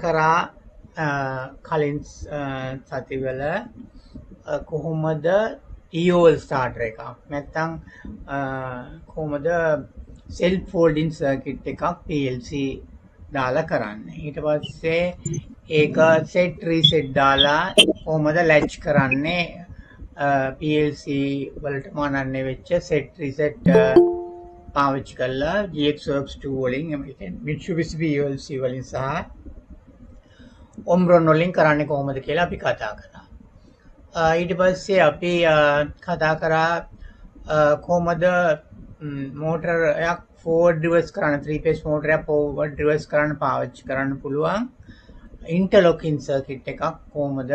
කරා කලින් සතිවල කොහොමද EOL starter එකක් නැත්නම් කොහොමද self folding circuit එකක් PLC දාලා කරන්නේ. ඊට පස්සේ ඒක set reset දාලා කොහොමද latch කරන්නේ PLC වලට මානන්නේ වෙච්ච set reset පාවිච්චි කරලා GXWorks 2 වලින් Mitsubishi PLC වලින් සහ Omron වලින් කරන්නේ කොහොමද කියලා අපි කතා කරා. ඊට පස්සේ අපි කතා කරා කොහොමද motor එකක් forward reverse කරන්න 3 phase motor එකක් forward reverse කරන්න පාවිච්චි කරන්න පුළුවන් interlocking circuit එකක් කොහොමද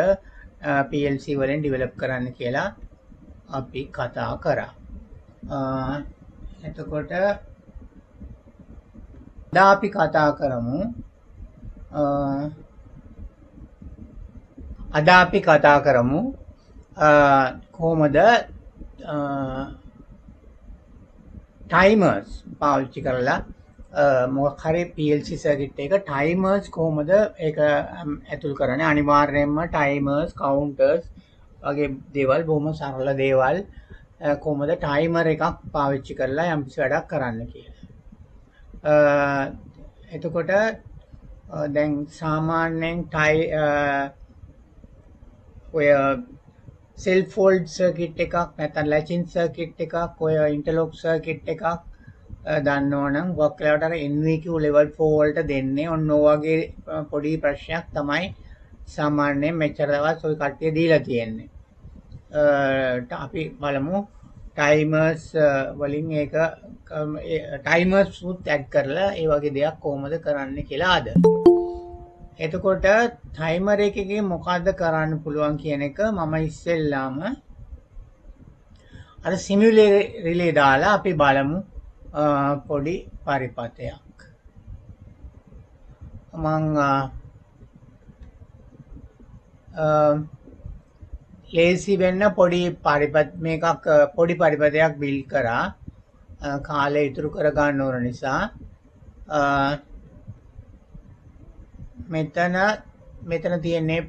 PLC වලින් develop කරන්න කියලා අපි කතා කරා. එතකොට අද අපි කතා කරමු කොහොමද timers පාවිච්චි කරලා මොකක් හරි PLC circuit එක timers කොහොමද ඒක ඇතුල් කරන්නේ අනිවාර්යයෙන්ම timers counters වගේ දේවල් බොහොම සරල දේවල් කොහොමද timer එකක් පාවිච්චි කරලා යම්කිසි වැඩක් කරන්න කියලා. එතකොට දැන් සාමාන්‍යයෙන් ඔය self fold circuit එකක් නැත්නම් latching circuit එකක් ඔය interlock circuit එකක් දන්නවනම් ගොඩක් වෙලාවට අර NVQ level 4 වලට දෙන්නේ ඔන්න ඔය වගේ පොඩි ප්‍රශ්නයක් තමයි සාමාන්‍යයෙන් මෙච්චර දවස් ඔය කට්ටිය දීලා තියෙන්නේ. අපි බලමු timers වලින් ඒක timers උත් add කරලා ඒ වගේ දෙයක් කොහොමද කරන්න කියලා අද. එතකොට timer එකකේ මොකද්ද කරන්න පුළුවන් කියන එක මම ඉස්සෙල්ලාම අර simulator relay දාලා අපි බලමු පොඩි පරිපතයක්. මම ලේසි වෙන්න පොඩි පරිපතයක් බිල්ඩ් කරා කාලය ඉතුරු කර ගන්න ඕන නිසා මෙතන තියෙන්නේ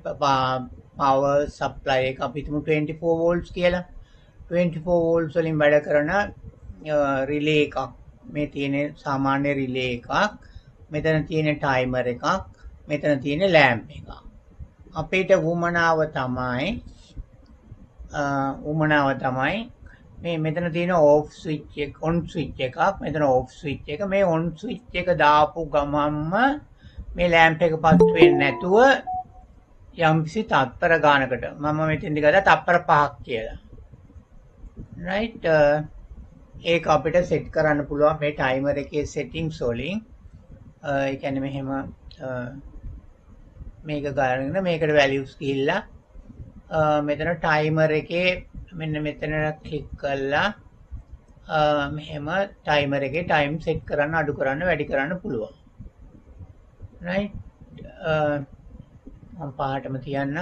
power supply එක අපි හිතමු 24 volts කියලා 24 volts වලින් වැඩ කරන relay එකක් මේ තියෙන සාමාන්‍ය relay එකක් මෙතන තියෙන timer එකක් මෙතන තියෙන lamp එකක් අපිට වුමනාව තමයි මේ මෙතන තියෙන off switch එක on switch එකක් මෙතන off switch එක මේ on switch එක දාපු ගමන්ම මේ lamp එක පත් වෙන්නේ නැතුව යම්කිසි තත්පර ගානකට මම මෙතෙන්දි ගත්තා තත්පර 5ක් කියලා right ඒක අපිට set කරන්න පුළුවන් මේ timer එකේ settings වලින් ඒ කියන්නේ මෙහෙම මේක ගානගෙන මේකට values ගිහිල්ලා මෙතන timer එකේ මෙන්න මෙතන ක්ලික් කරලා මෙහෙම timer එකේ time set කරන්න අඩු කරන්න වැඩි කරන්න පුළුවන් right මම පහටම තියන්න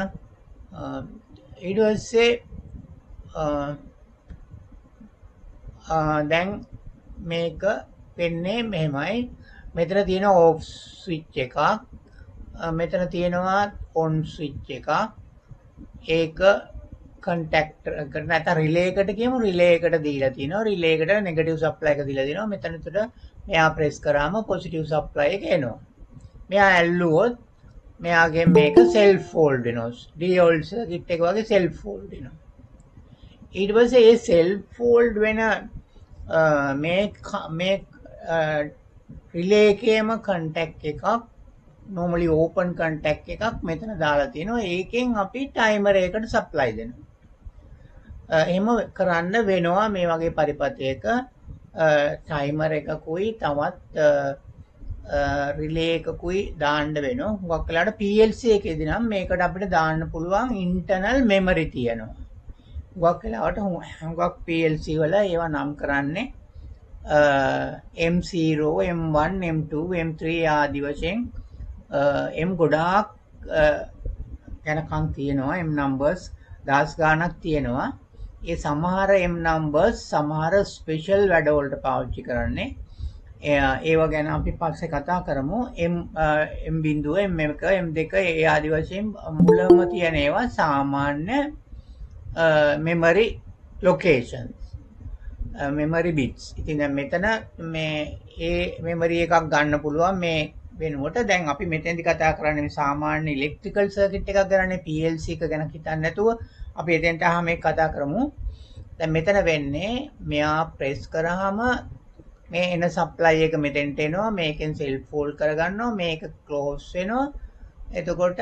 ඊට පස්සේ දැන් මේක වෙන්නේ මෙහෙමයි මෙතන තියෙන off switch එකක් මෙතන තියෙනවා on switch එකක් ඒක contactor එකට නැත්නම් relay එකට කියමු relay එකට දීලා තිනවා relay එකට negative supply එක දීලා තිනවා මෙතන උඩ මෙයා press කරාම positive supply එක එනවා මෙයා ඇල්ලුවොත් මෙයාගේ මේක self fold වෙනවා DOL circuit එක වගේ self fold වෙනවා ඊට පස්සේ ඒ self fold වෙන මේ relay එකේම contact එකක් normally open contact එකක් මෙතන දාලා තියෙනවා ඒකෙන් අපි timer එකකට supply දෙනවා එහෙම කරන්න වෙනවා මේ වගේ පරිපතයක timer එකකුයි තවත් relay එකකුයි දාන්න වෙනවා හුඟක් වෙලාවට PLC එකේදී නම් මේකට අපිට දාන්න පුළුවන් internal memory තියෙනවා හුඟක් වෙලාවට හුඟක් PLC වල ඒවා නම් කරන්නේ M0 M1 M2 M3 ආදී වශයෙන් M ගොඩාක් යනකම් තියෙනවා M numbers 10 ගාණක් තියෙනවා ඒ සමහර M numbers සමහර ස්පෙෂල් වැඩවලට පාවිච්චි කරන්නේ ඒව ගැන අපි පස්සේ කතා කරමු. M බිඳුව, M1, M2 ඒ ආදි වශයෙන් මුලම තියෙන ඒවා සාමාන්‍ය memory locations, memory bits. ඉතින් දැන් මෙතන මේ ඒ memory එකක් ගන්න පුළුවන් මේ වෙනුවට. දැන් අපි මෙතෙන්දි කතා කරන්නේ මේ සාමාන්‍ය electrical circuit එකක් ගැනනේ, PLC එක ගැන හිතන්නේ නැතුව අපි එතෙන්ට මේක කතා කරමු. දැන් මෙතන වෙන්නේ මෙයා ප්‍රෙස් කරාම මේ එන සප්ලයි එක මෙතෙන්ට එනවා, මේකෙන් සෙල්ෆ් ෆෝල්ඩ් කරගන්නවා, මේක ක්ලෝස් වෙනවා. එතකොට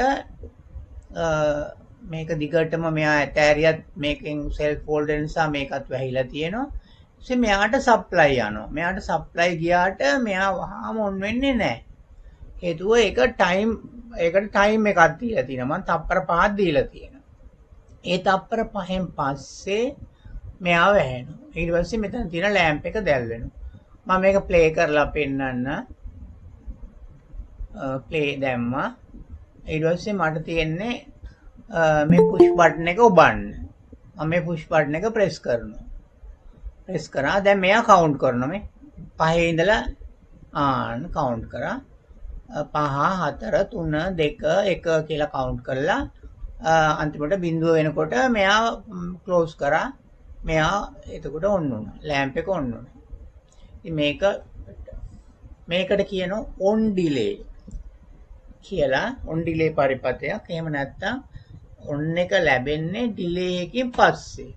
මේක දිගටම මෙයා ඇතෑරියත් මේකෙන් සෙල්ෆ් ෆෝල්ඩ් වෙන නිසා මේකත් වැහිලා තියෙනවා. ඊට මෙයාට සප්ලයි යනවා. මෙයාට සප්ලයි ගියාට මෙයා වහාම ඔන් වෙන්නේ නැහැ. හේතුව ඒකට ටයිම් එකක් දීලා තියෙනවා. මම තප්පර 5ක් දීලා තියෙනවා. ඒ තප්පර 5න් පස්සේ මෙයා වැහෙනවා. ඊට පස්සේ මෙතන තියෙන ලැම්ප් එක දැල් වෙනවා. මම මේක ප්ලේ කරලා පෙන්නන්න. ප්ලේ දැම්මා. ඊට පස්සේ මට තියෙන්නේ මේ පුෂ් බටන් එක ඔබන්න. මම මේ පුෂ් බටන් එක ප්‍රෙස් කරනවා. ප්‍රෙස් කරා. දැන් මෙයා කවුන්ට් කරනවා. මේ 5 ඉඳලා කවුන්ට් කරා. 5 4 3 2 1 කියලා කවුන්ට් කරලා අන්තිමට බිඳුව වෙනකොට මෙයා ක්ලෝස් කරා. මෙයා එතකොට ඔන් වුණා. ලැම්ප් එක ඔන් වුණා. ඉතින් මේකට කියනවා on delay කියලා. on delay පරිපතයක්. එහෙම නැත්නම් on එක ලැබෙන්නේ delay එකකින් පස්සේ.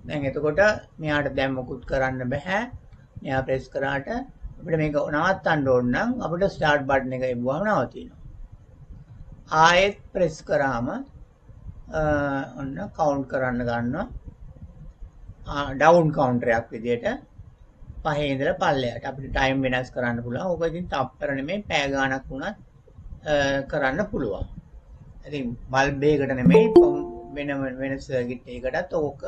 දැන් එතකොට මෙයාට දැන් මොකුත් කරන්න බෑ. මෙයා ප්‍රෙස් කරාට අපිට මේක නවත්තන්න ඕන නම් අපිට ස්ටාර්ට් බටන් එක එබුවම නවතිනවා. ආයෙත් ප්‍රෙස් කරාම ඔන්න කවුන්ට් කරන්න ගන්නවා. ඩවුන් කවුන්ටර් එකක් විදියට 5 ඉඳලා පල්ලෙහාට අපිට ටයිම් වෙනස් කරන්න පුළුවන්. ඕක ඉතින් තප්පර නෙමෙයි පැය ගාණක් වුණත් කරන්න පුළුවන්. ඉතින් බල්බ් එකකට නෙමෙයි වෙන සර්කිට් එකකටත් ඕක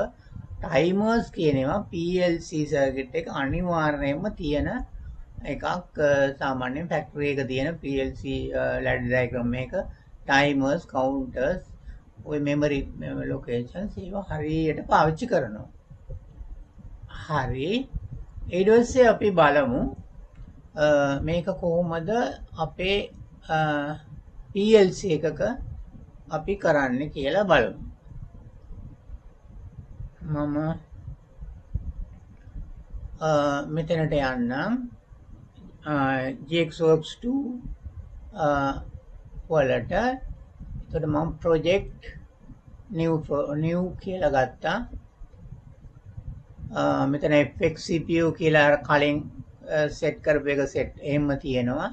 ටයිමර්ස් කියන ඒවා PLC සර්කිට් එක අනිවාර්යයෙන්ම තියෙන එකක්. සාමාන්‍යයෙන් ෆැක්ටරි එක තියෙන PLC ladder diagram එක ටයිමර්ස්, කවුන්ටර්ස්, ඔය memory locations ඒවා හරියට පාවිච්චි කරනවා. හරි. ඊට පස්සේ අපි බලමු මේක කොහොමද අපේ PLC එකක අපි කරන්නේ කියලා බලමු. මම මෙතනට යන්නම්. GXWorks 2 වලට. එතකොට මම project new කියලා ගත්තා. මෙතන FX CPU කියලා කලින් සෙට් කරපු එක සෙට් එහෙම තියෙනවා.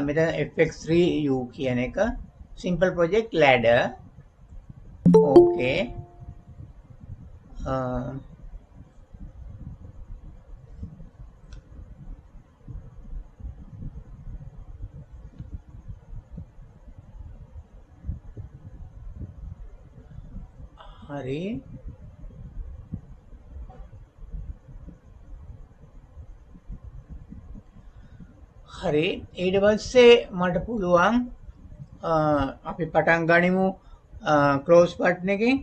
මෙතන FX3U කියන එක simple project ladder. okay. හරි. හරි. ඊට පස්සේ මට පුළුවන් අපි පටන් ගනිමු ක්ලෝස් බටන් එකෙන්.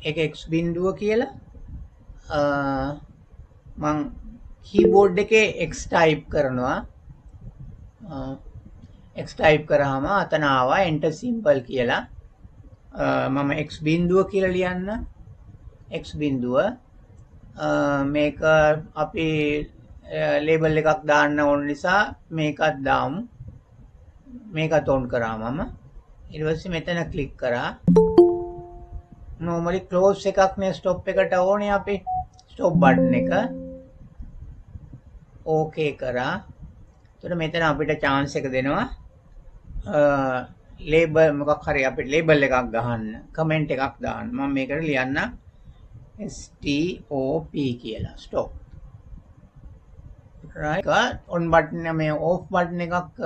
ඒක x බිඳුව කියලා මම කීබෝඩ් එකේ x ටයිප් කරනවා. x ටයිප් කරාම අතන ආවා enter symbol කියලා. මම x බිඳුව කියලා ලියන්න. x බිඳුව මේක අපි ලේබල් එකක් දාන්න ඕන නිසා මේකත් දාමු. මේකත් ඔන් කරා මම. ඊට පස්සේ මෙතන ක්ලික් කරා. normally close එකක් නේ stop එකට ඕනේ අපි. stop button එක okay කරා. එතකොට මෙතන අපිට chance එක දෙනවා label මොකක් හරි අපිට label එකක් ගහන්න, comment එකක් දාන්න. මම මේකට ලියන්න stop කියලා. stop. right. on button මේ off button එකක්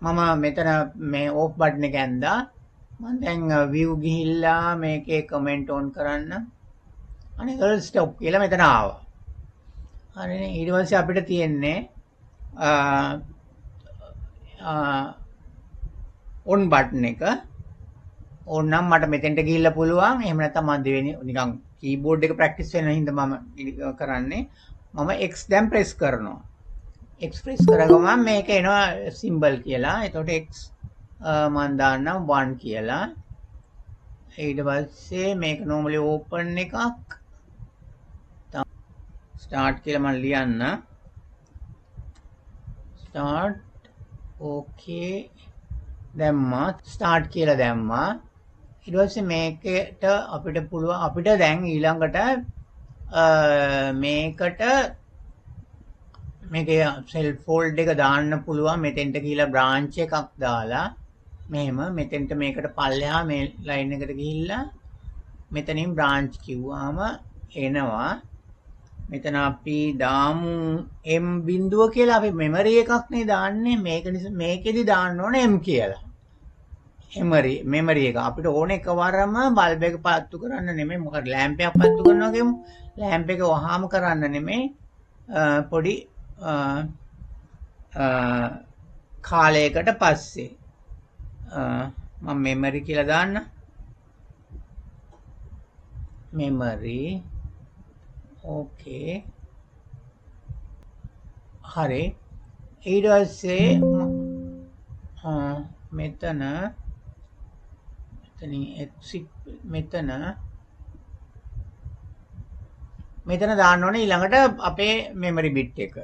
මම මෙතන මේ off button එක ඇන්දා. මම දැන් view ගිහිල්ලා මේකේ comment on කරන්න. අනේ ඒක stop කියලා මෙතන ආවා. හරිනේ. ඊට පස්සේ අපිට තියෙන්නේ on button එක. on නම් මට මෙතෙන්ට ගිහිල්ලා පුළුවන්. එහෙම නැත්නම් මම දෙවෙනි නිකන් keyboard එක practice වෙන හින්දා මම කරන්නේ මම x දැන් ප්‍රෙස් කරනවා. x ප්‍රෙස් කරගම මේක එනවා සිම්බල් කියලා. එතකොට x මම දාන්නම් 1 කියලා. ඊට පස්සේ මේක normally open එකක්. start කියලා මම ලියන්න. start okay දැම්මා start කියලා දැම්මා. ඊට පස්සේ මේකට අපිට පුළුවන් අපිට දැන් ඊළඟට මේකට මේකේ self fold එක දාන්න පුළුවන් මෙතෙන්ට ගිහිල්ලා branch එකක් දාලා මෙහෙම මෙතෙන්ට මේකට පල්ලෙහා මේ line එකට ගිහිල්ලා මෙතනින් branch කිව්වම එනවා. මෙතන අපි දාමු m බිඳුව කියලා අපි memory එකක් නේ දාන්නේ මේක නිසා මේකෙදි දාන්න ඕනේ m කියලා. memory එක අපිට ඕන එකවරම බල්බ් එක පත්තු කරන්න නෙමෙයි මොකද ලැම්ප් එකක් පත්තු කරනවා කියමු. ලැම්ප් එක වහාම කරන්න නෙමෙයි පොඩි කාලයකට පස්සේ මම memory කියලා දාන්න. memory okay හරි ඊට පස්සේ මෙතන exit මෙතන දාන්න ඕනේ ඊළඟට අපේ memory bit එක.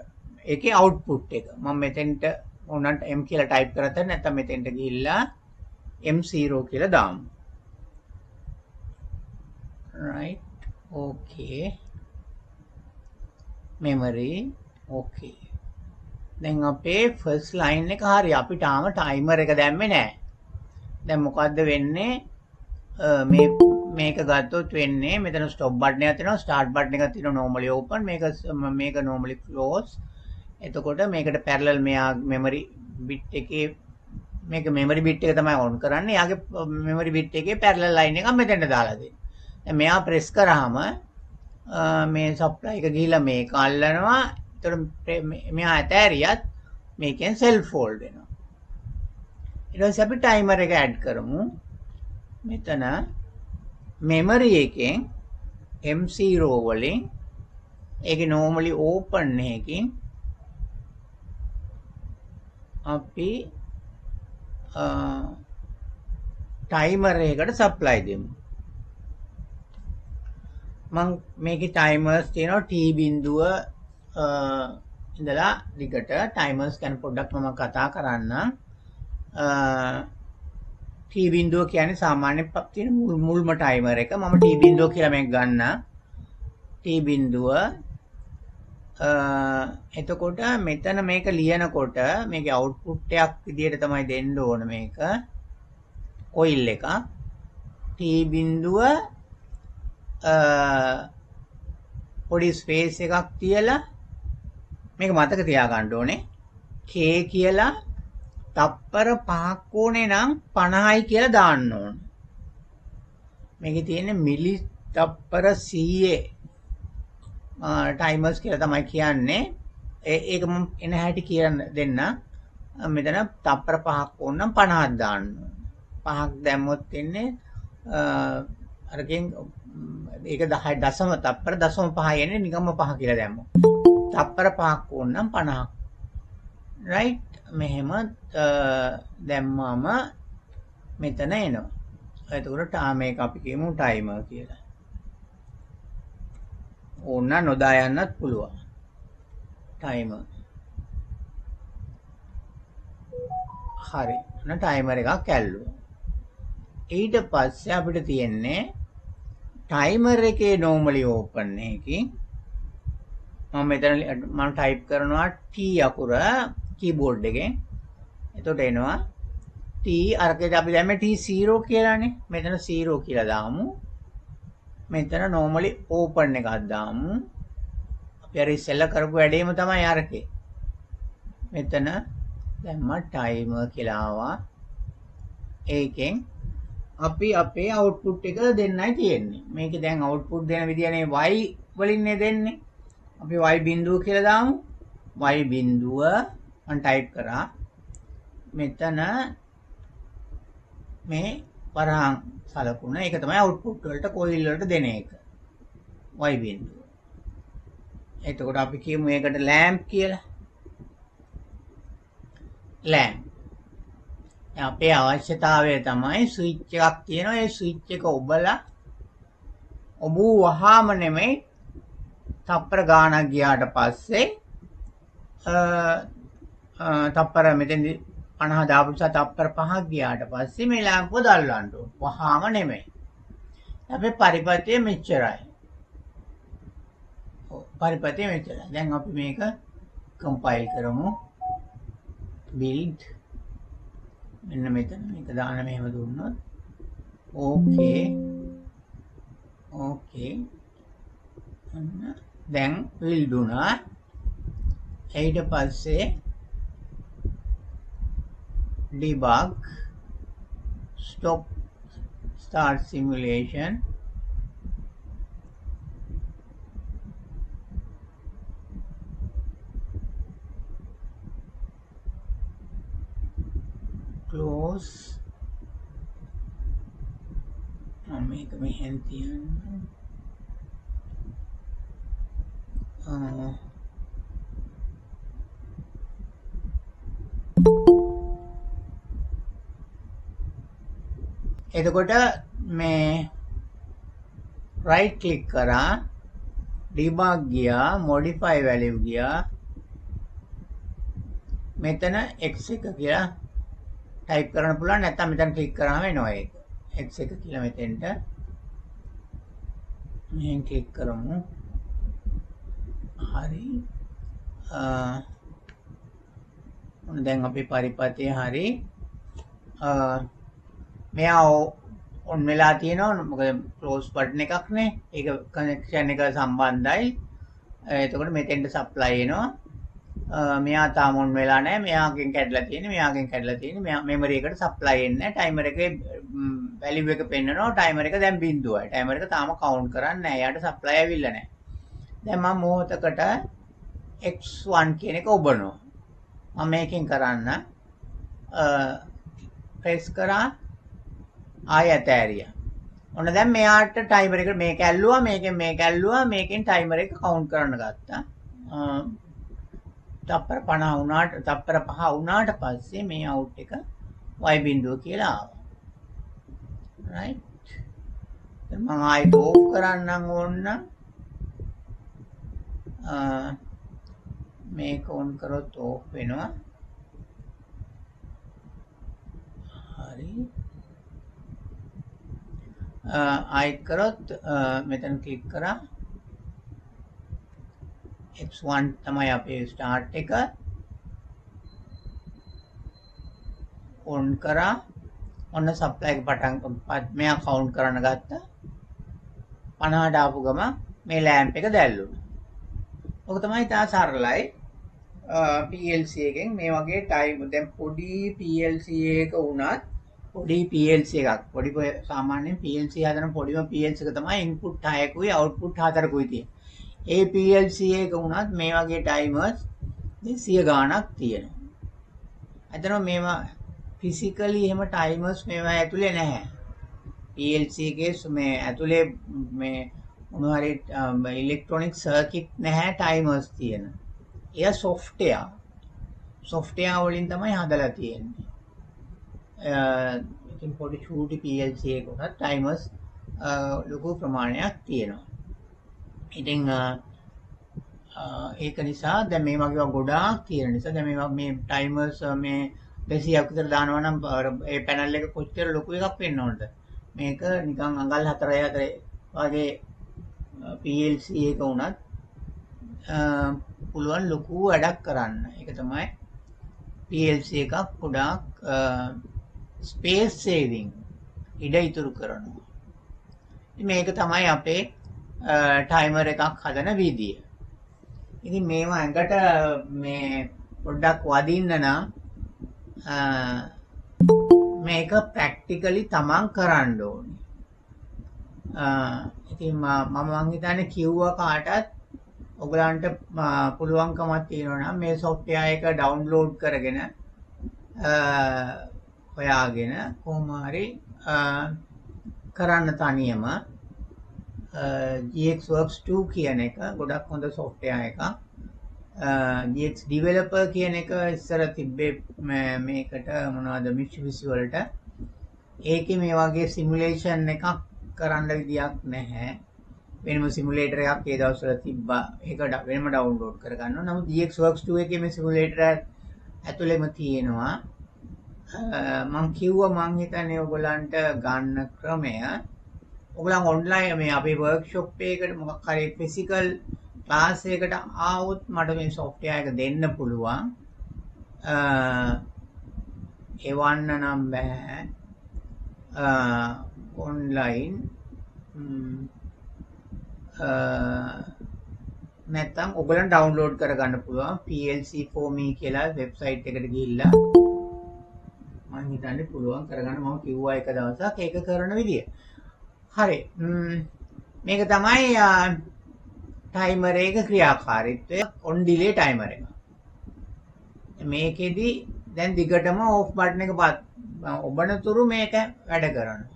ඒකේ output එක. මම මෙතෙන්ට ඕනන්ට m කියලා type කරත් නැත්නම් මෙතෙන්ට ගිහිල්ලා m0 කියලා දාමු. right okay memory okay දැන් අපේ first line එක හරි අපි තාම timer එක දැම්මේ නැහැ. දැන් මොකද්ද වෙන්නේ මේක ගත්තොත් වෙන්නේ මෙතන stop button එකක් තියෙනවා start button එකක් තියෙනවා normally open මේක normally close. එතකොට මේකට parallel මෙයා memory bit එකේ මේක memory bit එක තමයි on කරන්නේ. යාගේ memory bit එකේ parallel line එකක් මෙතෙන්ට දාලා දෙන්න. දැන් මෙයා press කරාම මේ supply එක ගිහිලා මේක අල්ලනවා. එතකොට මෙයා ඇතෑරියත් මේකෙන් self fold වෙනවා. ඊට පස්සේ අපි timer එක add කරමු. මෙතන memory එකෙන් M0 වලින් ඒක normally open එකකින් අපි timer එකකට supply දෙමු. මම මේකේ timers තියෙනවා t බිඳුව ඉඳලා දිගට timers ගැන පොඩ්ඩක් මම කතා කරන්නම්. t බිඳුව කියන්නේ සාමාන්‍ය තියෙන මුල්ම timer එක. මම t බිඳුව කියලා මේක ගන්න. t බිඳුව එතකොට මෙතන මේක ලියනකොට මේකේ output එකක් විදියට තමයි දෙන්න ඕන මේක. coil එක t බිඳුව පොඩි ස්පේස් එකක් තියලා මේක මතක තියාගන්න ඕනේ k කියලා තප්පර 5ක් ඕනේ නම් 50යි කියලා දාන්න ඕන. මේකේ තියෙන්නේ මිලි තප්පර 100 timers කියලා තමයි කියන්නේ. ඒක මම එන හැටි කියන්න දෙන්න. මෙතන තප්පර 5ක් ඕන නම් 50ක් දාන්න ඕන. 5ක් දැම්මොත් එන්නේ අරකින් ඒක 10 දශම තප්පර 0.5 යන්නේ නිකම්ම 5 කියලා දැම්මොත්. තප්පර 5ක් ඕන නම් 50ක්. right මෙහෙම දැම්මම මෙතන එනවා. එතකොට මේක අපි කියමු timer කියලා. ඕන නොදා යන්නත් පුළුවන්. timer. හරි. timer එකක් ඇල්ලුවා. ඊට පස්සේ අපිට තියෙන්නේ timer එකේ normally open එකකින් මම මෙතන මම type කරනවා t අකුර keyboard එකෙන්. එතකොට එනවා t අරකේද අපි දැම්මේ t0 කියලානේ. මෙතන 0 කියලා දාමු. මෙතන normally open එකක් දාමු. අපි අර ඉස්සෙල්ලා කරපු වැඩේම තමයි අරකේ. මෙතන දැම්ම timer කියලා ආවා. ඒකෙන් අපි අපේ output එක දෙන්නයි තියෙන්නේ. මේකේ දැන් output දෙන විදියනේ y වලින්නේ දෙන්නේ. අපි y බිඳුව කියලා දාමු. y බිඳුව මම type කරා. මෙතන මේ වරහන් සලකුණ ඒක තමයි output වලට coil වලට දෙන එක. y බිඳුව. එතකොට අපි කියමු මේකට ලෑම්ප් කියලා. ලෑම්ප්. අපේ අවශ්‍යතාවය තමයි ස්විච් එකක් තියෙනවා. ඒ ස්විච් එක ඔබලා වහාම නෙමෙයි තප්පර ගාණක් ගියාට පස්සේ තප්පර මෙතෙන්දි 50 දාපු නිසා තප්පර 5ක් ගියාට පස්සේ මේ ලෑම්ප් එක දැල්වන්න ඕන. වහාම නෙමෙයි. අපේ පරිපථය මෙච්චරයි. පරිපථය මෙච්චරයි. දැන් අපි මේක කම්පයිල් කරමු. build මෙන්න මෙතන මේක දාන්න මෙහෙම දුන්නොත් ඕකේ දැන් build වුණා. ඊට පස්සේ debug start simulation close මේක මෙහෙන් තියන්න එතකොට මේ right click කරා debug ගියා modify value ගියා මෙතන x එක කියලා ටයිප් කරන්න පුළුවන් නැත්නම් මෙතන ක්ලික් කරාම එනවා ඒක x එක කියලා මෙතෙන්ට මෙහෙන් ක්ලික් කරමු හරි දැන් අපේ පරිපථය හරි මෙයා ඔන් වෙලා තියෙනවා මොකද ක්ලෝස් බටන් එකක් නේ ඒක කනෙක්ෂන් එක සම්බන්ධයි එතකොට මෙතෙන්ට සප්ලයි එනවා මෙයා තාම ඔන් වෙලා නැහැ මෙයාගෙන් කැඩලා තියෙන්නේ මෙයාගෙන් කැඩලා තියෙන්නේ මෙයා මෙමරි එකට සප්ලයි එන්නේ නැහැ ටයිමර් එකේ වැලියු එක පෙන්නනවා ටයිමර් එක දැන් 0යි ටයිමර් එක තාම කවුන්ට් කරන්නේ නැහැ එයාට සප්ලයි ඇවිල්ලා නැහැ දැන් මම මොහොතකට x1 කියන එක ඔබනවා මම මේකෙන් කරන්න ප්‍රෙස් කරා ආය ඇතෑරියා. ඔන්න දැන් මෙයාට ටයිමර් එක මේක ඇල්ලුවා මේකෙන් මේක ඇල්ලුවා මේකෙන් ටයිමර් එක කවුන්ට් කරන්න ගත්තා. තප්පර 50 වුණාට තප්පර 5 වුණාට පස්සේ මේ අවුට් එක y බිඳුව කියලා ආවා. right. දැන් මම ආයෙත් ඕෆ් කරන්නම් ඕන්න. මේක ඔන් කරොත් ඕෆ් වෙනවා. හරි. ආයෙත් කරොත් මෙතන ක්ලික් කරා x1 තමයි අපේ ස්ටාර්ට් එක ඔන් කරා ඔන්න සප්ලයි එක පටන් මෙයා කවුන්ට් කරන්න ගත්තා 50ට ආපු ගම මේ ලෑම්ප් එක දැල්ලුණා. ඔක තමයි තා සරලයි PLC එකෙන් මේ වගේ ටයිම් දැන් පොඩි PLC එක වුණත් පොඩි PLC එකක් පොඩි සාමාන්‍යයෙන් PLC හදන පොඩිම PLC එක තමයි ඉන්පුට් 6කුයි අවුට්පුට් 4කුයි තියෙන්නේ. ඒ PLC එක වුණත් මේ වගේ ටයිමර්ස් 200 ගාණක් තියෙනවා. අතන මේවා ෆිසිකලි එහෙම ටයිමර්ස් මේවා ඇතුලේ නැහැ. PLC එකේ මේ ඇතුලේ මේ මොනවා හරි ඉලෙක්ට්‍රොනික සර්කිට් නැහැ ටයිමර්ස් තියෙන. එයා software වලින් තමයි හදලා තියෙන්නේ. ඉතින් පොඩි චූටි PLC එකක උනත් ටයිමර්ස් ලොකු ප්‍රමාණයක් තියෙනවා. ඉතින් ඒක නිසා දැන් මේ වගේ ගොඩාක් තියෙන නිසා දැන් මේ ටයිමර්ස් මේ 200ක් විතර දානවා නම් ඒ පැනල් එක කොච්චර ලොකු එකක් වෙන්න ඕනද? මේක නිකන් අඟල් 4 වගේ PLC එක උනත් පුළුවන් ලොකු වැඩක් කරන්න. ඒක තමයි PLC එකක් ගොඩාක් ස්පේස් සේවිං ඉඩ ඉතුරු කරනවා. මේක තමයි අපේ ටයිමර් එකක් හදන විදිය. ඉතින් මේවා ඇඟට මේ පොඩ්ඩක් වදින්න නම් මේක ප්‍රැක්ටිකලි තමන් කරන්න ඕනේ. ඉතින් මම හිතන්නේ කිව්වා කාටත් ඔයගලන්ට පුළුවන්කමක් තියෙනවා නම් මේ software එක download කරගෙන හොයාගෙන කොහොම හරි කරන්න තනියම GXWorks 2 කියන එක ගොඩක් හොඳ software එකක්. GX developer කියන එක ඉස්සර තිබ්බේ මේකට මොනවද Mitsubishi වලට. ඒකේ මේ වගේ සිමුලේෂන් එකක් කරන්න විදියක් නැහැ. වෙනම සිමුලේටර් එකක් ඒ දවස්වල තිබ්බා. ඒක වෙනම ඩවුන්ලෝඩ් කරගන්න ඕන. නමුත් GXWorks 2 එකේ මේ සිමුලේටර් ඇතුළෙම තියෙනවා. මම කිව්වා මං හිතන්නේ ඔයගොල්ලන්ට ගන්න ක්‍රමය ඔයගොල්ලන් ඔන්ලයින් මේ අපේ වර්ක්ෂොප් එකකට මොකක් හරි ෆිසිකල් ක්ලාස් එකකට ආවොත් මට මේ software එක දෙන්න පුළුවන්. එවන්න නම් බෑ. ඔන්ලයින් නැත්නම් ඔයගොල්ලන් ඩවුන්ලෝඩ් කරගන්න පුළුවන් PLC for me කියලා වෙබ්සයිට් එකට ගිහිල්ලා මම හිතන්නේ පුළුවන් කරගන්න. මම කිව්වා එක දවසක් ඒක කරන විදිය. හරි. මේක තමයි ටයිමර් එක ක්‍රියාකාරීත්වය on delay ටයිමර් එක. මේකෙදි දැන් දිගටම off button එක ඔබනතුරු මේක වැඩ කරනවා.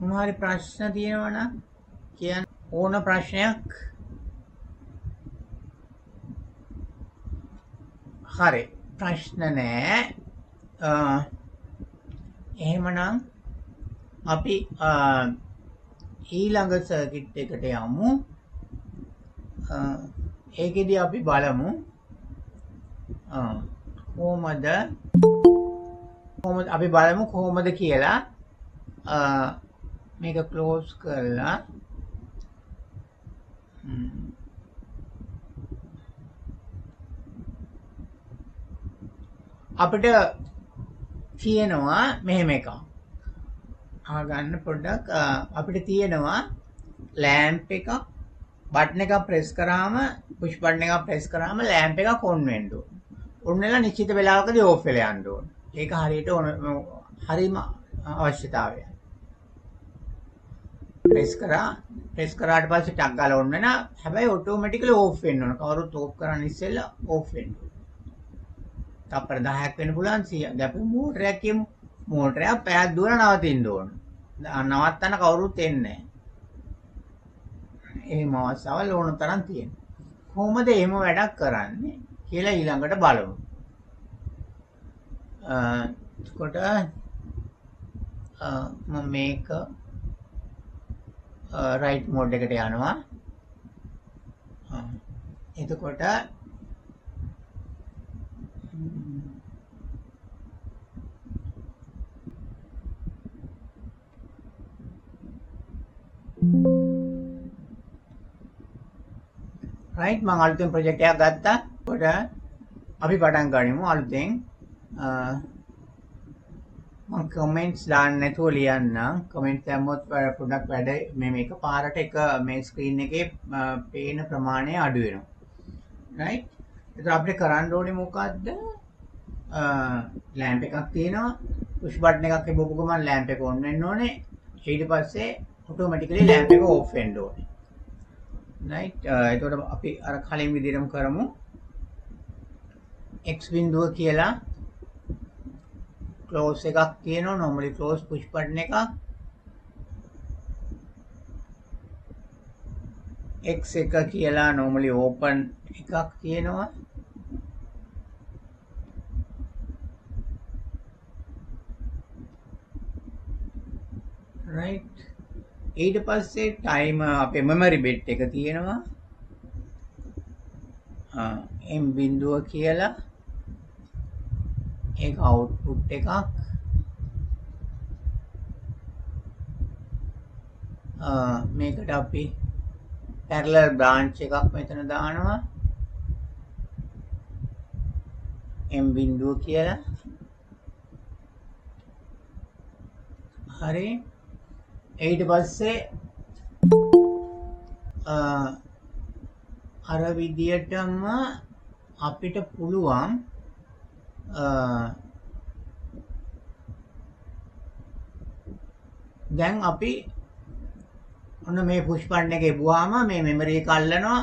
මොනවා හරි ප්‍රශ්න තියෙනවා නම් කියන්න ඕන ප්‍රශ්නයක්. හරි ප්‍රශ්න නැහැ. එහෙමනම් අපි ඊළඟ සර්කිට් එකට යමු. ඒකෙදි අපි බලමු කොහොමද අපි බලමු කොහොමද කියලා. මේක ක්ලෝස් කරලා අපිට තියෙනවා මෙහෙම එකක්. අහගන්න පොඩ්ඩක්. අපිට තියෙනවා ලෑම්ප් එකක් බටන් එකක් ප්‍රෙස් කරාම පුෂ් බටන් එකක් ප්‍රෙස් කරාම ලෑම්ප් එකක් ඔන් වෙන්න ඕන. ඔන් වෙලා නිශ්චිත වෙලාවකදී ඕෆ් වෙලා යන්න ඕන. ඒක හරියට හරිම අවශ්‍යතාවයයි. ප්‍රෙස් කරාට පස්සේ ටක් ගාලා ඔන් වෙනා. හැබැයි ඔටෝමැටිකලි ඕෆ් වෙන්න ඕන. කවුරුත් ඕෆ් කරන්න ඉස්සෙල්ලා ඕෆ් වෙන්න ඕන. තප්පර 10ක් වෙන්න පුළුවන් 100. දැන් අපි මෝටරයක් කියමු. මෝටරයක් පැයක් දුර නවතින්න ඕන. නවත්තන්න කවුරුත් එන්නේ නැහැ. එහෙම අවස්ථාවල් ඕන තරම් තියෙනවා. කොහොමද එහෙම වැඩක් කරන්නේ කියලා ඊළඟට බලමු. එතකොට මම මේක රයිට් මෝඩ් එකට යනවා. එතකොට රයිට් මම අලුතෙන් ප්‍රොජෙක්ට් එකක් ගත්තා. එතකොට අපි පටන් ගනිමු අලුතෙන්. මම කමෙන්ට්ස් දාන්න නැතුව ලියන්නම්. කමෙන්ට්ස් දැම්මොත් පොඩ්ඩක් වැඩ මේක පාරට එක මේ ස්ක්‍රීන් එකේ පේන ප්‍රමාණය අඩු වෙනවා. රයිට්. එතකොට අපිට කරන්න ඕනේ මොකද්ද? ලෑම්ප් එකක් තියෙනවා. පුෂ් බටන් එකක් එබපු ගමන් ලෑම්ප් එක ඔන් වෙන්න ඕනේ. ඊට පස්සේ ඔටෝමැටිකලි ලෑම්ප් එක ඕෆ් වෙන්න ඕනේ. රයිට්. එතකොට අපි අර කලින් විදිහටම කරමු. x බිඳුව කියලා ක්ලෝස් එකක් තියෙනවා. normally close push button එකක්. x එක කියලා normally open එකක් තියෙනවා. right. ඊට පස්සේ time අපේ memory bit එක තියෙනවා. m බිඳුව කියලා ඒක output එකක්. මේකට අපි parallel branch එකක් මෙතන දානවා. m බිඳුව කියලා. හරි. ඊට පස්සේ අර විදියටම අපිට පුළුවන් දැන් අපි ඔන්න මේ පුෂ් බටන් එක එබුවාම මේ මෙමරි එක අල්ලනවා.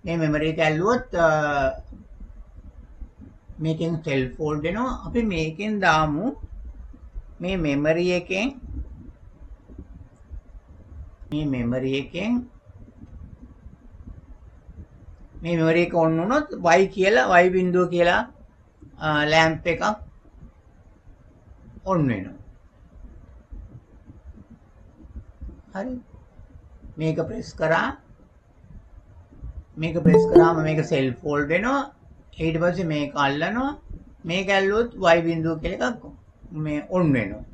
මේ මෙමරි එක ඇල්ලුවොත් මේකෙන් සෙල් ෆෝල්ඩ් වෙනවා. අපි මේකෙන් දාමු මේ මෙමරි එකෙන් මේ මෙමරි එකෙන් මේ මෙමරි එක ඔන් වුණොත් y කියලා y බිඳුව කියලා ලැම්ප් එකක් ඔන් වෙනවා. හරි. මේක ප්‍රෙස් කරාම මේක සෙල්ෆ් ෆෝල්ඩ් වෙනවා. ඊට පස්සේ මේක අල්ලනවා. මේක ඇල්ලුවොත් y බිඳුව කියලා එකක් මේ ඔන් වෙනවා.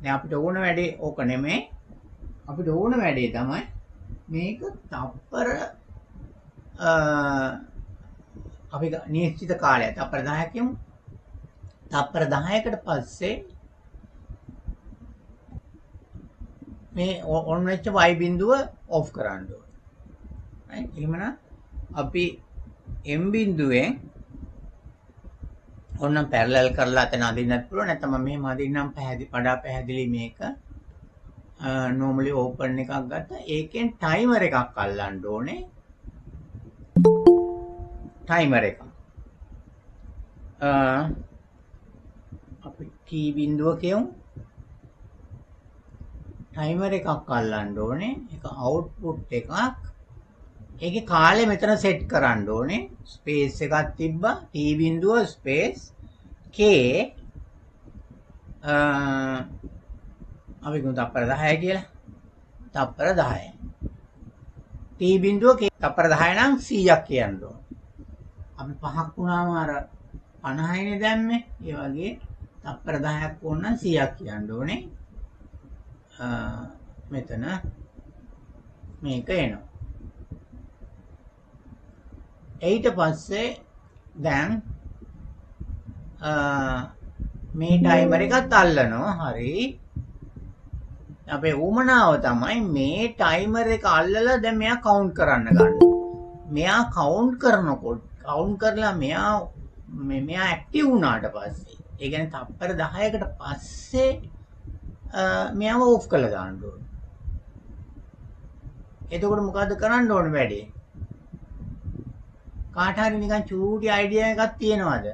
දැන් අපිට ඕන වැඩේ ඕක නෙමෙයි. අපිට ඕන වැඩේ තමයි මේක තප්පර අපි නිශ්චිත කාලයක් තප්පර 10ක් කියමු. තප්පර 10කට පස්සේ මේ ඔන් වෙච්ච y බිඳුව ඔෆ් කරන්න ඕනේ. right? එහෙමනම් අපි m බිඳුවෙන් ඕනම් පැරලල් කරලා අතන අදින්නත් පුළුවන්. නැත්නම් මම මෙහෙම අදින්නම් වඩා පැහැදිලි මේක. normally open එකක් ගත්තා. ඒකෙන් timer එකක් අල්ලන්න ඕනේ. timer එක. අපි t බිඳුව කියමු. timer එකක් අල්ලන්න ඕනේ. ඒක output එකක්. ඒකේ කාලය මෙතන සෙට් කරන්න ඕනේ. ස්පේස් එකක් තිබ්බා. t බිඳුව ස්පේස් k අපි ගමු තප්පර 10 කියලා. තප්පර 10. t බිඳුව තප්පර 10 නම් 100ක් කියන්න ඕන. අපි 5ක් වුණාම අර 50යිනේ දැම්මේ. ඒ වගේ තප්පර 10ක් වුණ නම් 100ක් කියන්න ඕනේ. මෙතන මේක එනවා. ඊට පස්සේ දැන් මේ ටයිමර් එකත් අල්ලනවා. හරි. අපේ උමනාව තමයි මේ ටයිමර් එක අල්ලලා දැන් මෙයා කවුන්ට් කරන්න ගන්න. මෙයා කවුන්ට් කරලා මෙයා ඇක්ටිව් වුණාට පස්සේ ඒ කියන්නේ තප්පර 10කට පස්සේ මෙයාව ඕෆ් කරලා දාන්න ඕනේ. එතකොට මොකද්ද කරන්න ඕනේ වැඩේ? කාට හරි නිකන් චූටි අයිඩියා එකක් තියෙනවද?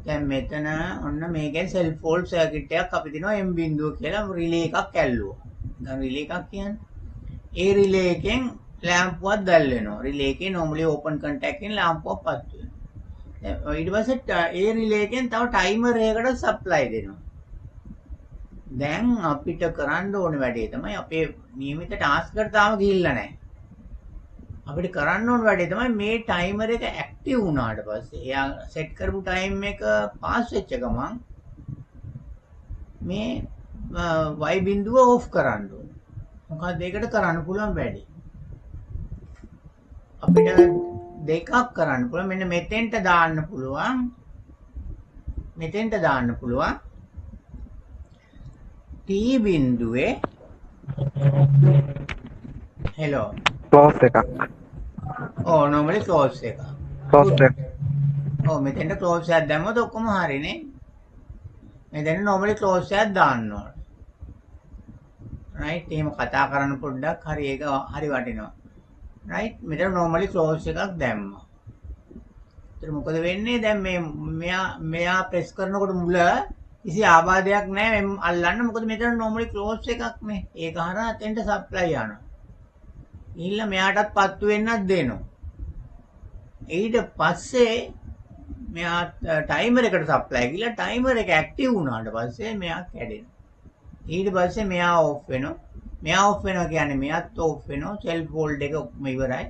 දැන් මෙතන ඔන්න මේකෙන් සෙල්ෆ් ෆෝල්ඩ් සර්කිට් එකක් අපි දිනවා m බිඳුව කියලා රිලේ එකක් ඇල්ලුවා. දැන් රිලේ එකක් කියන්නේ ඒ රිලේ එකෙන් ලැම්පුවක් දැල් වෙනවා. රිලේ එකේ normally open contact එකෙන් ලැම්පුවක් පත් වෙනවා. ඊට පස්සේ ඒ රිලේ එකෙන් තව ටයිමර් එකකට සප්ලයි දෙනවා. දැන් අපිට කරන්න ඕනේ වැඩේ තමයි අපේ නියමිත ටාස්ක් එකට තාම ගිහිල්ලා නැහැ. අපිට කරන්න ඕන වැඩේ තමයි මේ ටයිමර් එක ඇක්ටිව් වුණාට පස්සේ එයා සෙට් කරපු ටයිම් එක පාස් වෙච්ච ගමන් මේ y බිඳුව ඕෆ් කරන්න ඕනේ. මොකද ඒකට කරන්න පුළුවන් වැඩේ. අපිට දෙකක් කරන්න පුළුවන්. මෙන්න මෙතෙන්ට දාන්න පුළුවන්. t බිඳුවේ hello close එකක්. normally close එක. මෙතෙන්ට close එකක් දැම්මොත් ඔක්කොම හරිනේ. මෙතෙන්ට normally close එකක් දාන්න ඕන. right? එහෙම කතා කරන්න පොඩ්ඩක් හරි ඒක හරි වටිනවා. right? මෙතන normally close එකක් දැම්මා. ඒතර මොකද වෙන්නේ? දැන් මෙයා press කරනකොට මුල කිසි ආබාධයක් නැහැ මේ අල්ලන්න. මොකද මෙතන normally close එකක් නේ. ඒක හරහා අතෙන්ට supply යනවා. ඊළඟ මෙයාටත් පත්තු වෙන්නත් දෙනවා. ඊට පස්සේ මෙයා ටයිමර් එකට සප්ලයි කියලා ටයිමර් එක ඇක්ටිව් වුණාට පස්සේ මෙයා කැඩෙනවා. ඊට පස්සේ මෙයා ඔෆ් වෙනවා. මෙයා ඔෆ් වෙනවා කියන්නේ මෙයාත් ඔෆ් වෙනවා. සෙල්ෆ් ෆෝල්ඩ් එක ඔක්කොම ඉවරයි.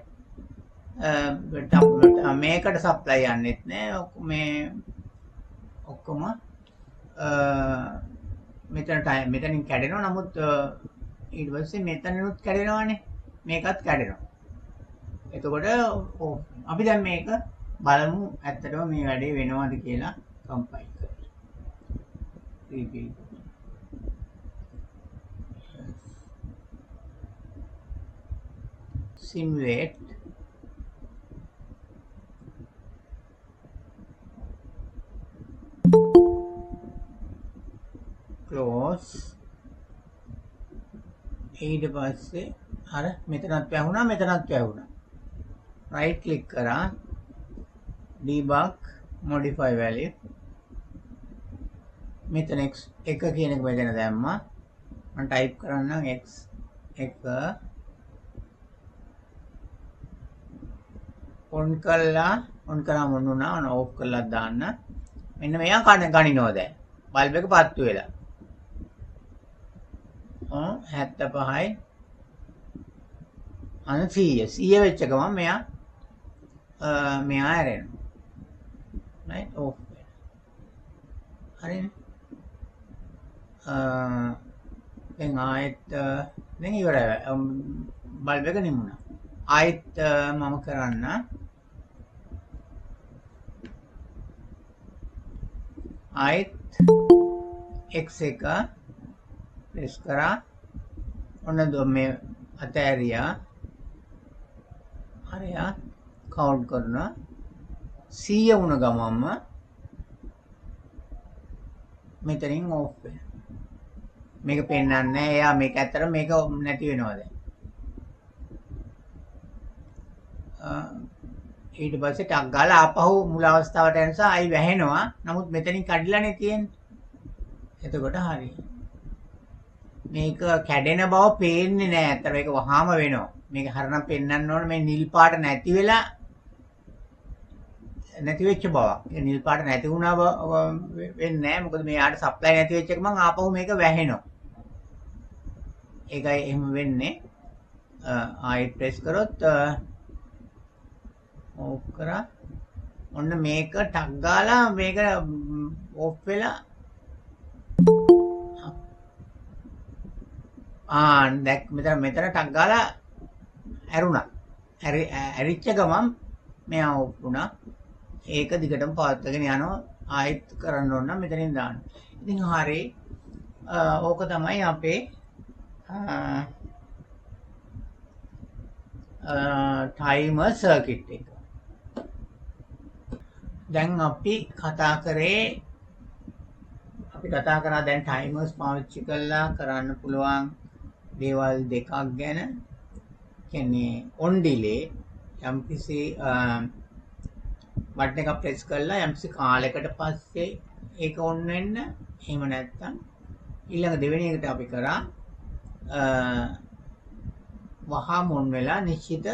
මේකට සප්ලයි යන්නෙත් නෑ. මේ ඔක්කොම මෙතනින් කැඩෙනවා. නමුත් ඊට පස්සේ මෙතනිනුත් කැඩෙනවානේ. මේකත් කැඩෙනවා. එතකොට අපි දැන් මේක බලමු ඇත්තටම මේ වැඩේ වෙනවද කියලා කම්පයිල් කරලා. repeat simulate close ඊට පස්සේ අර මෙතනත් වැහුණා. right click කරා debug modify value මෙතන x එක කියන එක මෙතන දැම්මා. මම type කරන්නම් x එක ඔන් කරාම ඔන් වුණා ඔන්න ඕෆ් කරලා දාන්න මෙන්න මෙයා ගනිනවා දැන් බල්බ් එක පත්තු වෙලා 75යි අන 100 වෙච්ච ගමන් මෙයා ඇරෙනවා right ඕෆ් හරිනේ දැන් ආයෙත් දැන් ඉවරයි බල්බ් එක නිමුණා ආයෙත් මම කරන්න ආයෙත් x එක ප්‍රෙස් කරා ඔන්න මේ අතෑරියා හරියා කවුන්ට් කරනවා 100 වුණ ගමන්ම මෙතනින් ඕෆ් වෙනවා මේක පෙන්වන්නේ නැහැ එයා මේක ඇත්තට මේක නැති වෙනවා දැන් ඊට පස්සේ ටක් ගාලා ආපහු මුල අවස්ථාවට යන නිසා අයි වැහෙනවා නමුත් මෙතනින් කඩලානේ තියෙන්නේ එතකොට හරි මේක කැඩෙන බව පේන්නේ නැහැ අතට මේක වහාම වෙනවා මේක හරිනම් පෙන්වන්න ඕනේ මේ නිල් පාට නැති වෙලා නැති වෙච්ච බවක් ඒ නිල් පාට නැති වුණා වෙන්නේ නැහැ මොකද මෙයාට සප්ලයි නැති වෙච්ච එක මං ආපහු මේක වැහෙනවා ඒකයි එහෙම වෙන්නේ ආයෙත් ප්‍රෙස් කරොත් ඕෆ් කරා ඔන්න මේක ටක් ගාලා මේක ඕෆ් වෙලා දැක් මෙතන ටක් ගාලා ඇරුණා ඇරිච්ච ගමන් මෙයා ඕෆ් වුණා ඒක දිගටම පවත්වාගෙන යනවා ආයෙත් කරන්න ඕන නම් මෙතනින් දාන්න ඉතින් හරි ඕක තමයි අපේ ටයිමර් සර්කිට් එක දැන් අපි කතා කරා දැන් ටයිමර්ස් පාවිච්චි කරලා කරන්න පුළුවන් දේවල් දෙකක් ගැන කියන්නේ ඔන් ඩිලේ යම්කිසි බටන් එක ප්‍රෙස් කරලා යම්කිසි කාලයකට පස්සේ ඒක ඔන් වෙන්න එහෙම නැත්නම් ඊළඟ දෙවෙනි එකට අපි කරා වහාම ඔන් වෙලා නිශ්චිත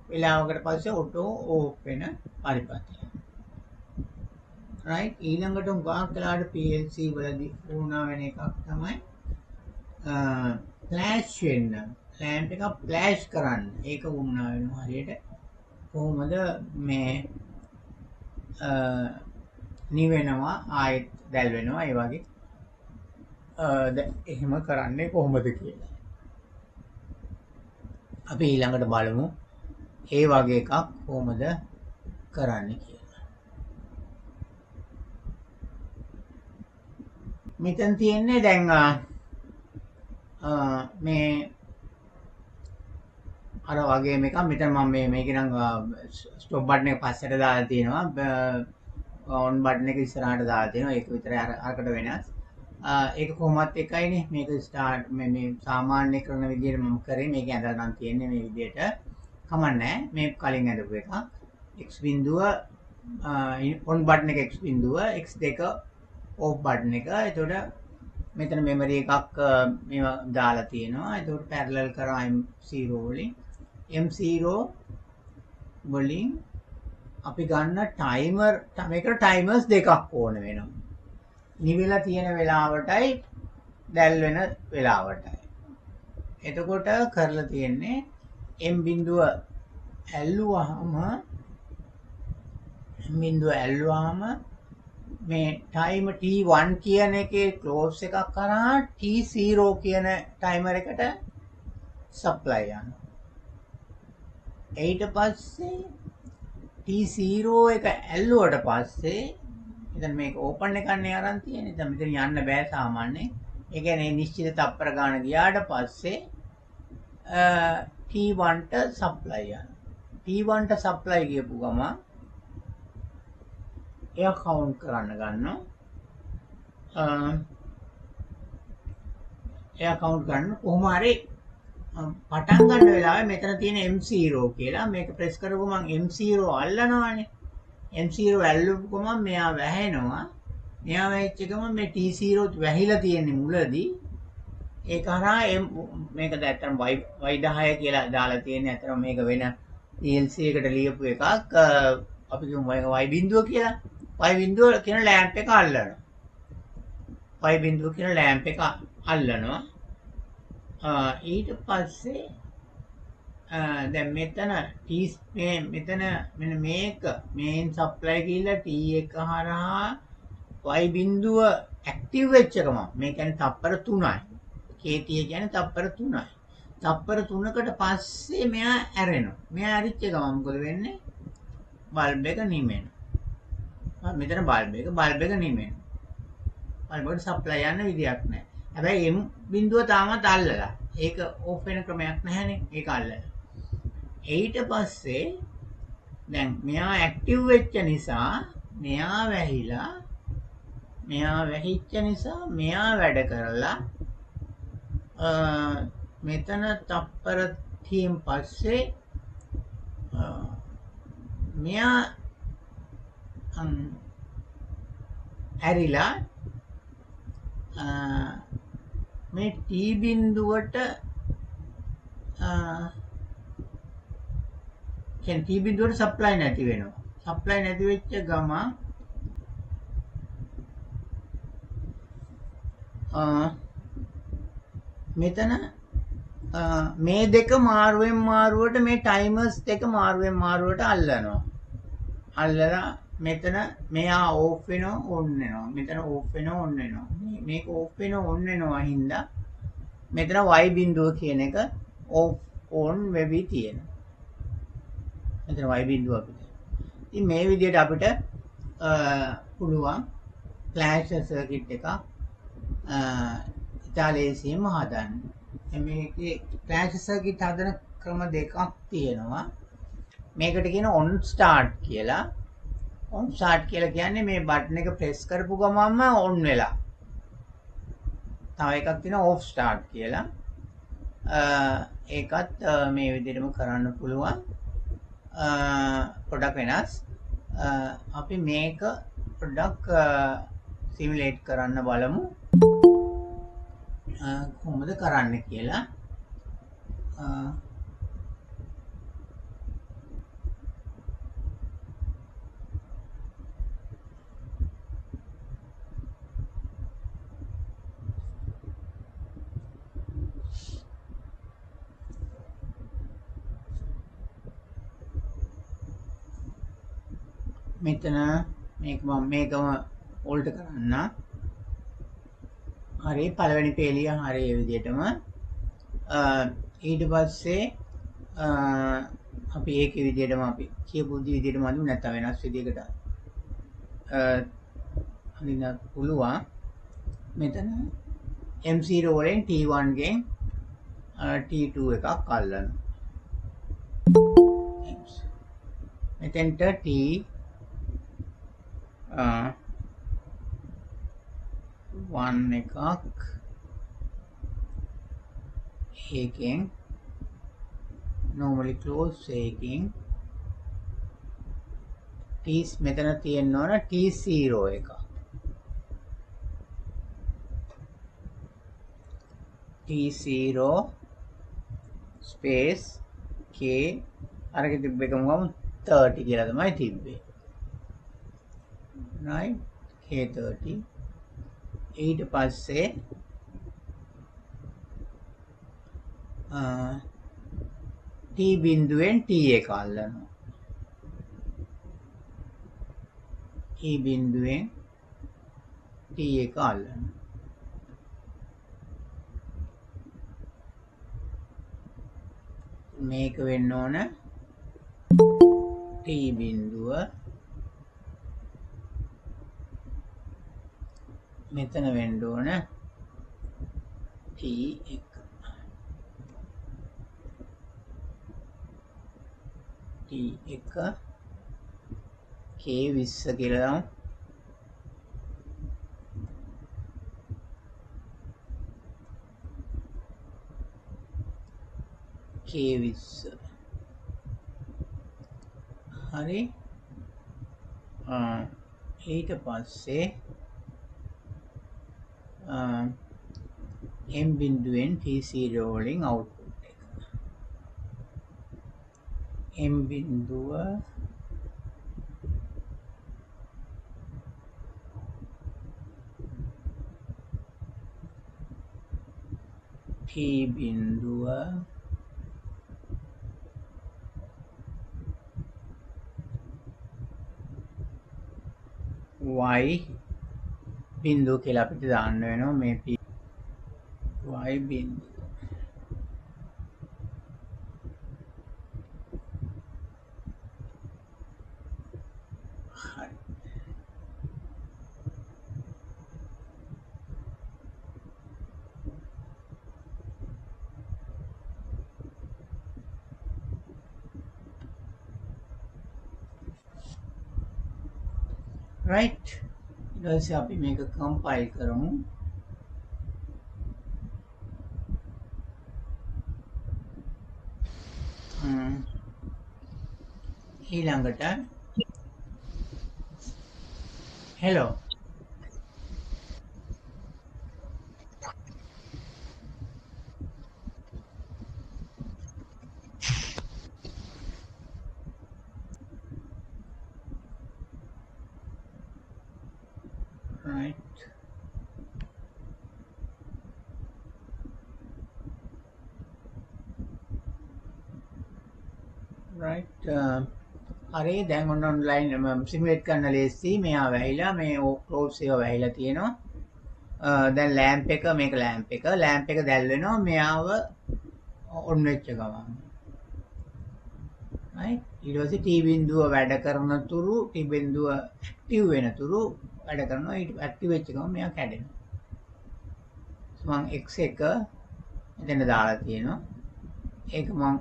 වේලාවකට පස්සේ ඔටෝ ඕෆ් වෙන පරිපථය right ඊළඟට උගාක් කළාට PLC වලදී වුණා වෙන එකක් තමයි ෆ්ලෑෂ් වෙන්න ලැම්ප් එක ෆ්ලෑෂ් කරන්න ඒක වුණා වෙනවා හරියට කොහොමද මේ නිවෙනවා ආයෙත් දැල් වෙනවා ඒ වගේ එහෙම කරන්නේ කොහොමද කියලා අපි ඊළඟට බලමු ඒ වගේ එකක් කොහොමද කරන්නේ කියලා මෙතන තියෙන්නේ දැන් මේ අර වගේ මේක මෙතන මම මේක නම් ස්ටොප් බටන් එක පස්සට දාලා තියෙනවා ඔන් බටන් එක ඉස්සරහට දාලා තියෙනවා ඒක විතරයි අරකට වෙනස් ඒක කොහොමත් එකයිනේ මේක ස්ටාර්ට් මේ සාමාන්‍ය කරන විදිහට මම කරේ මේක ඇඳලා නම් තියෙන්නේ මේ විදිහට කමන්නේ මේ කලින් ඇඳපු එක x බිඳුව ඔන් බටන් එක x බිඳුව x2 ඕෆ් බටන් එක එතකොට මෙතන මෙමරි එකක් මේවා දාලා තියෙනවා එතකොට පැරලල් කරා M0 වලින් M0 වලින් අපි ගන්න ටයිමර් මේකට ටයිමර්ස් දෙකක් ඕන වෙනවා නිවිලා තියෙන වෙලාවටයි දැල් වෙන වෙලාවටයි එතකොට කරලා තියෙන්නේ M බිඳුව ඇල්ලුවාම මේ ටයිම T1 කියන එකේ ක්ලෝස් එකක් කරා T0 කියන ටයිමර් එකට සප්ලයි යනවා ඊට පස්සේ T0 එක ඇල්ලුවට පස්සේ ඉතින් මේක ඕපන් එකන්නේ අරන් තියෙන්නේ. දැන් මෙතන යන්න බෑ සාමාන්‍යයෙන්. ඒ කියන්නේ නිශ්චිත තප්පර ගාන ගියාට පස්සේ T1 ට සප්ලයි යනවා. T1 ට සප්ලයි ගියපු ගම එයා කවුන්ට් කරන්න ගන්නවා. එයා කවුන්ට් කරන්න කොහොම හරි පටන් ගන්න වෙලාවේ මෙතන තියෙන M0 කියලා මේක ප්‍රෙස් කරපුව මම M0 අල්ලනවානේ. M0 ඇල්ලුවම ගමන් මෙයා වැහෙනවා. මෙයා වැහිච්ච ගමන් මේ T0 වැහිලා තියෙන්නේ මුලදී. ඒක හරහා මේක දැත්තම් y10 කියලා දාලා තියෙන්නේ. අතන මේක වෙන PLC එකට ලියපු එකක්. අපි කියමු මේක y බිඳුව කියලා. y බිඳුව කියන ලැම්ප් එක අල්ලනවා. y බිඳුව කියන ලැම්ප් එක අල්ලනවා. ඊට පස්සේ දැන් මෙතන මෙතන මෙන්න මේක මේන් සප්ලයි ගිහිල්ලා T එක හරහා y බිඳුව ඇක්ටිව් වෙච්ච ගමන් මේ කියන්නේ තප්පර 3යි. KT කියන්නේ තප්පර 3යි. තප්පර 3කට පස්සේ මෙයා ඇරෙනවා. මෙයා ඇරිච්ච ගමන් මොකද වෙන්නේ? බල්බ් එක නිමෙනවා. මෙතන බල්බ් එක නිමෙනවා. බල්බ් එකට සප්ලයි යන්න විදියක් නැහැ. හැබැයි M බිඳුව තාමත් අල්ලලා. ඒක ඕෆ් වෙන ක්‍රමයක් නැහැනේ. ඒක අල්ලලා. ඊට පස්සේ දැන් මෙයා ඇක්ටිව් වෙච්ච නිසා මෙයා වැහිච්ච නිසා මෙයා වැඩ කරලා මෙතන තප්පර 30න් පස්සේ මෙයා ඇරිලා මේ T බිඳුවට කියන්නේ T බිඳුවට සප්ලයි නැති වෙනවා. සප්ලයි නැති වෙච්ච ගමන් මෙතන මේ දෙක මාරුවෙන් මාරුවට මේ ටයිමර්ස් දෙක මාරුවෙන් මාරුවට අල්ලනවා. අල්ලලා මෙතන මෙයා ඕෆ් වෙනවා ඔන් වෙනවා. මෙතන ඕෆ් වෙනවා ඔන් වෙනවා. මේක ඕෆ් වෙනවා ඔන් වෙනවා හින්දා මෙතන y බිඳුව කියන එක ඕෆ් ඔන් වෙවි තියෙනවා. මෙතන y බිඳුව අපිට. ඉතින් මේ විදිහට අපිට පුළුවන් ෆ්ලෑෂ් සර්කිට් එකක් ඉතාලියේසියම හදන්න. මේකේ ෆ්ලෑෂ් සර්කිට් හදන ක්‍රම දෙකක් තියෙනවා. මේකට කියන ඔන් ස්ටාර්ට් කියලා. ඔන් ස්ටාර්ට් කියලා කියන්නේ මේ බටන් එක ප්‍රෙස් කරපු ගමන්ම ඔන් වෙලා. තව එකක් තියෙනවා ඔෆ් ස්ටාර්ට් කියලා. ඒකත් මේ විදිහටම කරන්න පුළුවන්. පොඩක් වෙනස්. අපි මේක පොඩක් සිමුලේට් කරන්න බලමු. කොහොමද කරන්න කියලා. මෙතන මේකම ඕල්ට් කරන්න. හරි පළවෙනි පේලිය හරි ඒ විදිහටම ඊට පස්සේ අපි ඒකේ විදිහටම අපි කියපු විදිහටම අඳු නැත්නම් වෙනස් විදිහකට අඳින්න පුළුවන්. මෙතන M0 වලින් T1 ගෙන් T2 එකක් අල්ලන්න. මෙතෙන්ට T 1 එකක් ඒකෙන් normally close එකෙන් T මෙතන තියෙන්න ඕන T0 එක. T0 space K අරක තිබ්බ එකම 30 කියලා තමයි තිබ්බේ. right K30 ඊට පස්සේ T බිඳුවෙන් T එක අල්ලනවා. T බිඳුවෙන් T එක අල්ලනවා. මේක වෙන්න ඕන T බිඳුව මෙතන වෙන්න ඕන T1 K20 කියලා දාමු. K20 හරි. ඊට පස්සේ M බිඳුවෙන් P0 වලින් output එක. M බිඳුව P බිඳුව Y බිඳුව කියලා අපිට දාන්න වෙනවා මේ P y බිඳුව. හරි. right. ඊට පස්සේ අපි මේක කම්පයිල් කරමු. ඊළඟට hello right. right. හරි දැන් ඔන්න ඔන්ලයින් සිමුලේට් කරන්න ලේසි. මෙයා වැහිලා මේ ක්ලෝස් ඒවා වැහිලා තියෙනවා. දැන් ලෑම්ප් එක මේක ලෑම්ප් එක දැල් වෙනවා මෙයාව ඔන් වෙච්ච ගමන්. right. ඊට පස්සේ T බිඳුව වැඩ කරන තුරු T බිඳුව ඇක්ටිව් වෙන තුරු වැඩ කරනවා. ඊට ඇක්ටිව් වෙච්ච ගමන් මෙයා කැඩෙනවා. මම x1 එතන දාලා තියෙනවා. ඒක මම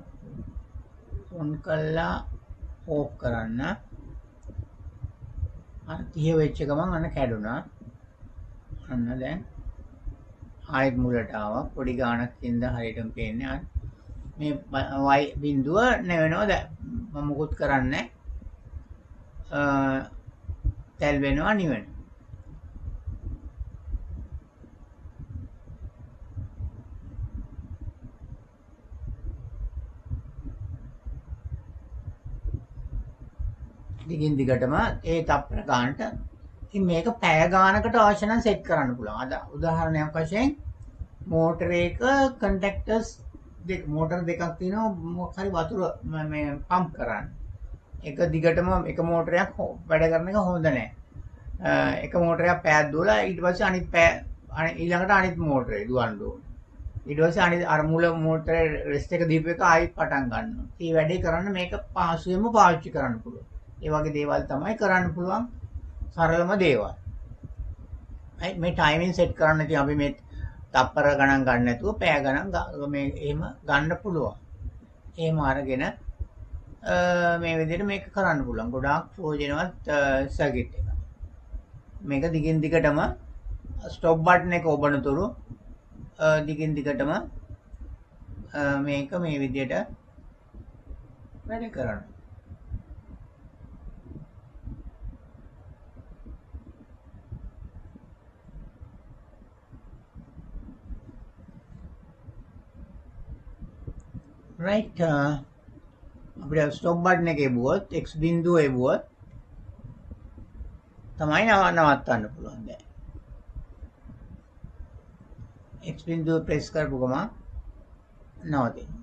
ඔන් කළා ඕෆ් කරන්න. 30 වෙච්ච ගමන් අන්න කැඩුනා. අන්න දැන් ආයෙත් මුලට ආවා. පොඩි ගානක් ඉඳන් හරියටම පේන්නේ. මේ y බිඳුව නැවෙනවා. දැන් මම මොකුත් කරන්නේ තැල් වෙනවා නිවෙනවා. දිගින් දිගටම ඒ තප්පර ගානට. ඉතින් මේක පැය ගානකට අවශ්‍ය නම් සෙට් කරන්න පුළුවන්. අද උදාහරණයක් වශයෙන් මෝටර එක කන්ටැක්ටර්ස් දෙක මෝටර දෙකක් තියෙනවා මොකක් හරි වතුර මේ පම්ප් කරන්න. එක දිගටම එක මෝටරයක් වැඩ කරන එක හොඳ නැහැ. එක මෝටරයක් පැයක් දුවලා ඊට පස්සේ අනිත් පැය ඊළඟට අනිත් මෝටරේ දුවන්න ඕනේ. ඊට පස්සේ අනිත් අර මුල මෝටරේ රෙස්ට් එක දීපු එක ආයෙත් පටන් ගන්නවා. මේ වැඩේ කරන්න මේක පහසුවෙන්ම පාවිච්චි කරන්න පුළුවන්. ඒ වගේ දේවල් තමයි කරන්න පුළුවන් සරලම දේවල්. මේ ටයිමින් සෙට් කරන්න ඉතින් අපි මේ තප්පර ගණන් ගන්න නැතුව පැය ගණන් මේ එහෙම ගන්න පුළුවන්. එහෙම අරගෙන මේ විදිහට මේක කරන්න පුළුවන්. ගොඩාක් ප්‍රයෝජනවත් සර්කිට් එක. මේක දිගින් දිගටම ස්ටොප් බටන් එක ඔබන තුරු දිගින් දිගටම මේක මේ විදිහට වැඩ කරනවා. right. අපිට ස්ටොප් බටන් එක එබුවොත් x බිඳුව එබුවොත් තමයි නවත්තන්න පුළුවන්. දැන් x බිඳුව ප්‍රෙස් කරපු ගමන් නවතිනවා.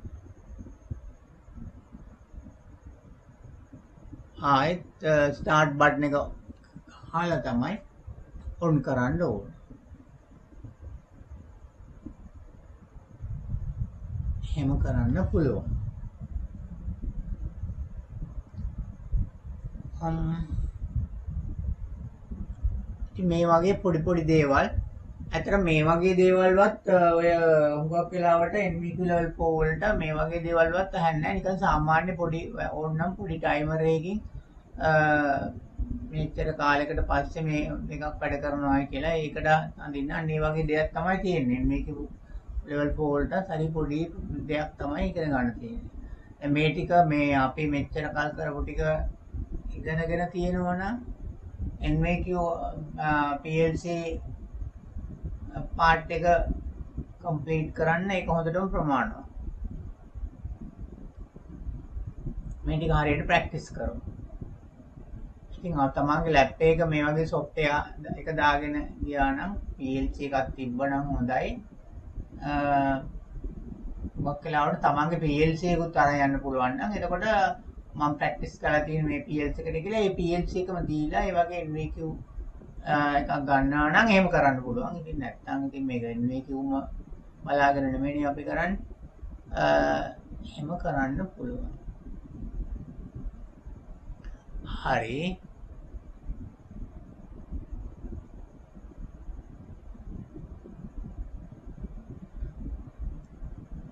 ආයෙත් ස්ටාර්ට් බටන් එක හාලා තමයි ඔන් කරන්න ඕන. එහෙම කරන්න පුළුවන්. මේ වගේ පොඩි පොඩි දේවල් ඇතර මේ වගේ දේවල්වත් ඔය හුඟක් වෙලාවට NVQ level 4 වලට මේ වගේ දේවල්වත් අහන්නේ නැහැ. නිකන් සාමාන්‍ය පොඩි ඕනනම් පොඩි ටයිමර් එකකින් මෙච්චර කාලයකට පස්සේ මේ එකක් වැඩ කරනවා කියලා ඒකට අඳින්න අන්න ඒ වගේ දෙයක් තමයි තියෙන්නේ. මේක level 4 වලට හරි පොඩි දෙයක් තමයි ඉගෙන ගන්න තියෙන්නේ. මේ ටික මේ අපි මෙච්චර කල් කරපු ටික ඉගෙනගෙන තියෙනවා නම් NVQ PLC පාර්ට් එක කම්ප්ලීට් කරන්න ඒක හොඳටම ප්‍රමාණවත්. මේ ටික හරියට ප්‍රැක්ටිස් කරමු. ඉතින් තමන්ගේ ලැප් එක මේ වගේ software එක දාගෙන ගියා නම් PLC එකක් තිබ්බනම් හොඳයි. මොකක් වෙලාවට තමන්ගේ PLC එකකුත් අරන් යන්න පුළුවන් නම් එතකොට මම ප්‍රැක්ටිස් කරලා තියෙන මේ PLC එකට කියලා ඒ PLC එකම දීලා ඒ වගේ NVQ එකක් ගන්නවා නම් එහෙම කරන්න පුළුවන්. ඉතින් නැත්නම් ඉතින් මේක NVQම බලාගෙන නෙමෙයි අපි කරන්නේ. එහෙම කරන්න පුළුවන්. හරි.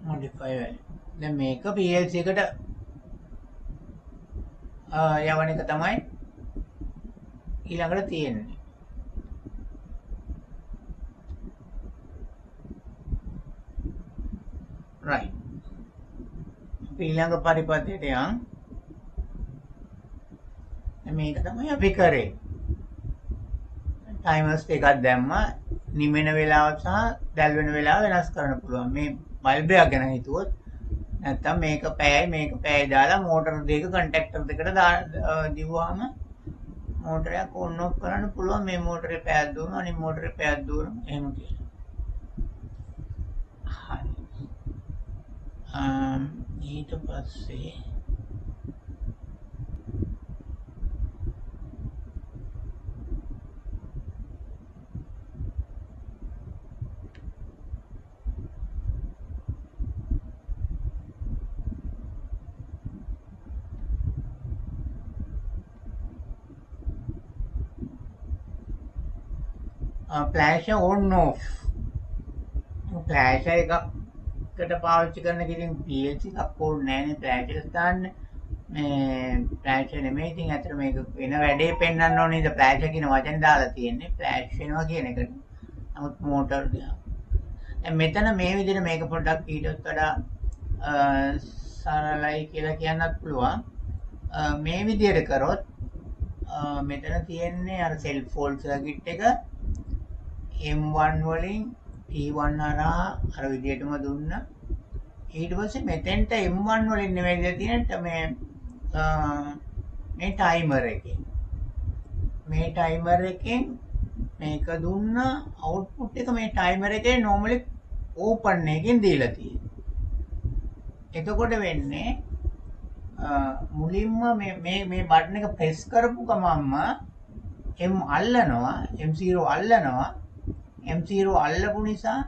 modify දැන් මේක PLC එකට යවන එක තමයි ඊළඟට තියෙන්නේ. right. ඊළඟ පරිපථයට යන්. මේක තමයි අපි කරේ. ටයිමර්ස් එකක් දැම්මා නිමෙන වෙලාව සහ දැල් වෙන වෙලාව වෙනස් කරන්න පුළුවන්. මේ බල්බ් එක ගැන හිතුවොත් නැත්තම් මේක පැයයි මේක පැයයි දාලා මෝටර දෙක කන්ටැක්ටර් දෙකට දිව්වහම මෝටරයක් ඔන් ඔෆ් කරන්න පුළුවන්. මේ මෝටරේ පැයක් දුවනවා අනිත් මෝටරේ පැයක් දුවනවා එහෙම කියලා. හරි. ඊට පස්සේ ෆ්ලෑෂ් on off. ෆ්ලෑෂ් එකකට පාවිච්චි කරන කිසිම PLC එකක් ඕනේ නැහැ නේ ෆ්ලෑෂ් එක දාන්න. මේ ෆ්ලෑෂ් නෙමෙයි. ඉතින් අතට මේක වෙන වැඩේ පෙන්වන්න ඕනේ නේද ෆ්ලෑෂ් කියන වචනේ දාලා තියෙන්නේ. ෆ්ලෑෂ් වෙනවා කියන එකට. නමුත් මෝටර් දැන් මෙතන මේ විදිහට මේක පොඩ්ඩක් ඊටත් වඩා සරලයි කියලා කියන්නත් පුළුවන්. මේ විදිහට කරොත් මෙතන තියෙන්නේ අර self fault circuit එක M1 වලින් T1 හරහා අර විදිහටම දුන්නා. ඊට පස්සේ මෙතෙන්ට M1 වලින් නෙවෙයි තියෙන්නේ මේ ටයිමර් එකෙන්. මේ ටයිමර් එකෙන් මේක දුන්නා අවුට්පුට් එක මේ ටයිමර් එකේ normally open එකකින් දීලා තියෙනවා. එතකොට වෙන්නේ මුලින්ම මේ බටන් එක ප්‍රෙස් කරපු ගමන්ම M අල්ලනවා M0 අල්ලනවා. M0 අල්ලපු නිසා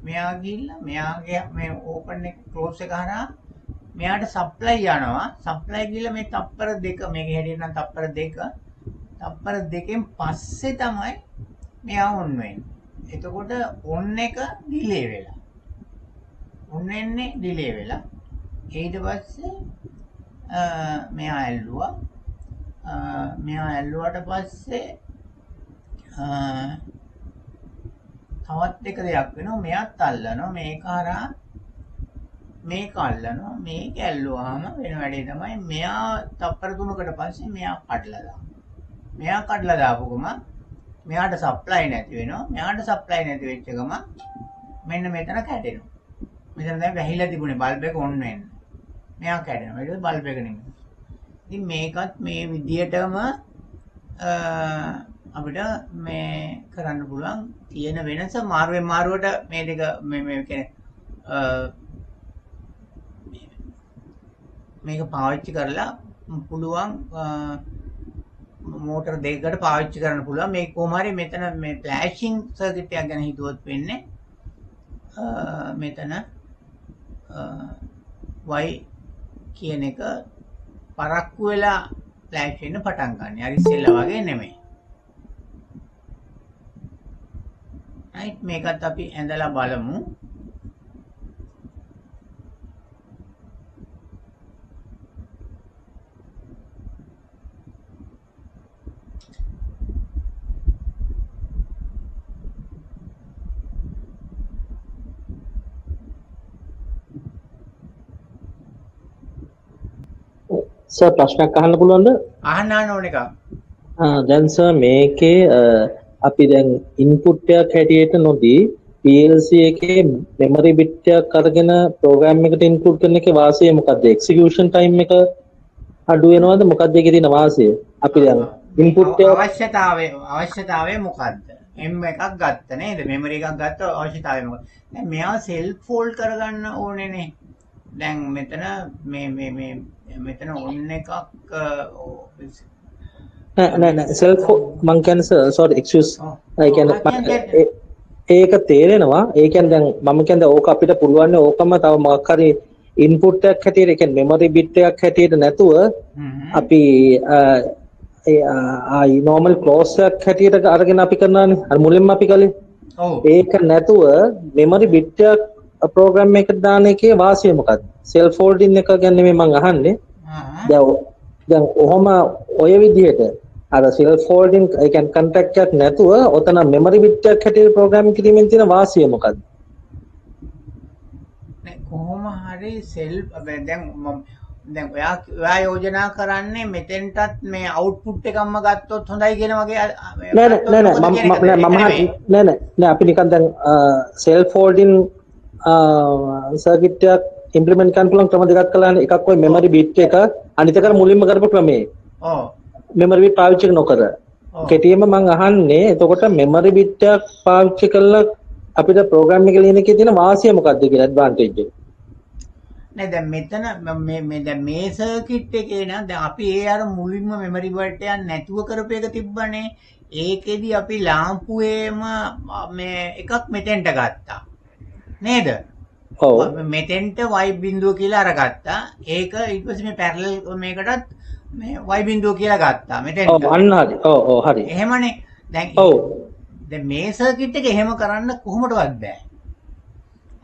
මෙයා ගිහිල්ලා මෙයාගේ මේ ඕපන් එක ක්ලෝස් එක හරහා මෙයාට සප්ලයි යනවා. සප්ලයි ගිහිල්ලා මේ තප්පර දෙක මේකේ හැටියට නම් තප්පර දෙකෙන් පස්සේ තමයි මෙයා ඔන් වෙන්නේ. එතකොට ඔන් එක ඩිලේ වෙලා. ඔන් වෙන්නේ ඩිලේ වෙලා. ඊට පස්සේ මෙයා ඇල්ලුවා. මෙයා ඇල්ලුවාට පස්සේ තවත් එක දෙයක් වෙනවා. මෙයාත් අල්ලනවා. මේක හරහා මේක අල්ලනවා. මේක ඇල්ලුවාම වෙන වැඩේ තමයි මෙයා තප්පර 3කට පස්සේ මෙයා කඩලා දානවා. මෙයා කඩලා දාපු ගමන් මෙයාට සප්ලයි නැති වෙනවා. මෙයාට සප්ලයි නැති වෙච්ච ගමන් මෙන්න මෙතන කැඩෙනවා. මෙතන දැන් වැහිලා තිබුණේ බල්බ් එක ඔන් වෙන්න. මෙයා කැඩෙනවා. ඒක බල්බ් එක නෙමෙයි. ඉතින් මේකත් මේ විදියටම අපිට මේ කරන්න පුළුවන්. තියෙන වෙනස මාරුවෙන් මාරුවට මේ දෙක මේ කියන්නේ මේක පාවිච්චි කරලා පුළුවන් මෝටර දෙකකට පාවිච්චි කරන්න පුළුවන්. මේක කොහොම හරි මෙතන මේ ෆ්ලෑෂින් සර්කිට් එකක් ගැන හිතුවොත් වෙන්නේ මෙතන y කියන එක පරක්කු වෙලා ෆ්ලෑෂ් වෙන්න පටන් ගන්න. හරි ඉස්සෙල්ලා වගේ නෙමෙයි. right මේකත් අපි ඇඳලා බලමු. සර් ප්‍රශ්නයක් අහන්න පුළුවන්ද? අහන්න ඕන එක. දැන් සර් මේකේ අපි දැන් ඉන්පුට් එකක් හැටියට නොදී PLC එකේ memory bit එකක් අරගෙන program එකට input කරන එකේ වාසිය මොකද්ද? execution time එක අඩු වෙනවද? මොකද්ද ඒකේ තියෙන වාසිය? අපි දැන් input එක අවශ්‍යතාවය මොකද්ද? M එකක් ගත්ත නේද? මෙමරි එකක් ගත්ත අවශ්‍යතාවය මොකක්ද? දැන් මෙයා self fold කරගන්න ඕනේනේ. දැන් මෙතන මෙතන ඔන්න එකක් නෑ self මං කියන්නේ sorry excuse ඒ කියන්නේ ඒක තේරෙනවා. ඒ කියන්නේ දැන් මම කියන්නේ ඕක අපිට පුළුවන් ඕකම තව මොකක් හරි ඉන්පුට් එකක් හැටියට ඒ කියන්නේ මෙමරි බිට් එකක් හැටියට නැතුව අපි normal close එකක් හැටියට අරගෙන අපි කරනවානේ. අර මුලින්ම අපි කළේ. ඒක නැතුව මෙමරි බිට් එකක් ප්‍රෝග්‍රෑම් එකකට දාන එකේ වාසිය මොකක්ද? self folding එක ගැන නෙමෙයි මං අහන්නේ. දැන් ඔහොම ඔය විදිහට අර self folding ඒ කියන්නේ contact එකක් නැතුව ඔතන memory bit එකක් හැටියට ප්‍රෝග්‍රෑම් කිරීමෙන් තියෙන වාසිය මොකක්ද? නේ කොහොම හරි self දැන් ඔයා යෝජනා කරන්නේ මෙතෙන්ටත් මේ output එකක්ම ගත්තොත් හොඳයි කියන වගේ නෑ අපි නිකන් දැන් self folding circuit එකක් implement කරන්න පුළුවන් ක්‍රම දෙකක් කළානේ. එකක් ඔය memory bit එක අනිත් එක මුලින්ම කරපු ක්‍රමේ. මෙමරි බිට් පාවිච්චි නොකර කෙටියෙන්ම මම අහන්නේ එතකොට මෙමරි බිට් එකක් පාවිච්චි කරලා අපිට ප්‍රෝග්‍රෑම් එක ලියන එකේ තියෙන වාසිය මොකක්ද කියලා ඇඩ්වාන්ටේජ් එක නෑ දැන් මෙතන මේ සර්කිට් එකේ නම් දැන් අපි ඒ අර මුලින්ම මෙමරි බිට් එකක් නැතුව කරපු එක තිබ්බනේ ඒකෙදි අපි ලාම්පුවේම මේ එකක් මෙතෙන්ට ගත්තා නේද ඔව් මෙතෙන්ට y බිඳුව කියලා අරගත්තා ඒක ඊට පස්සේ මේ පැරලල් මේකටත් මේ y බිඳුව කියලා ගත්තා මෙතෙන්ට. ඔව් අන්න හරි. ඔව් හරි. එහෙමනේ. දැන් මේ සර්කිට් එක එහෙම කරන්න කොහොමදවත් බෑ.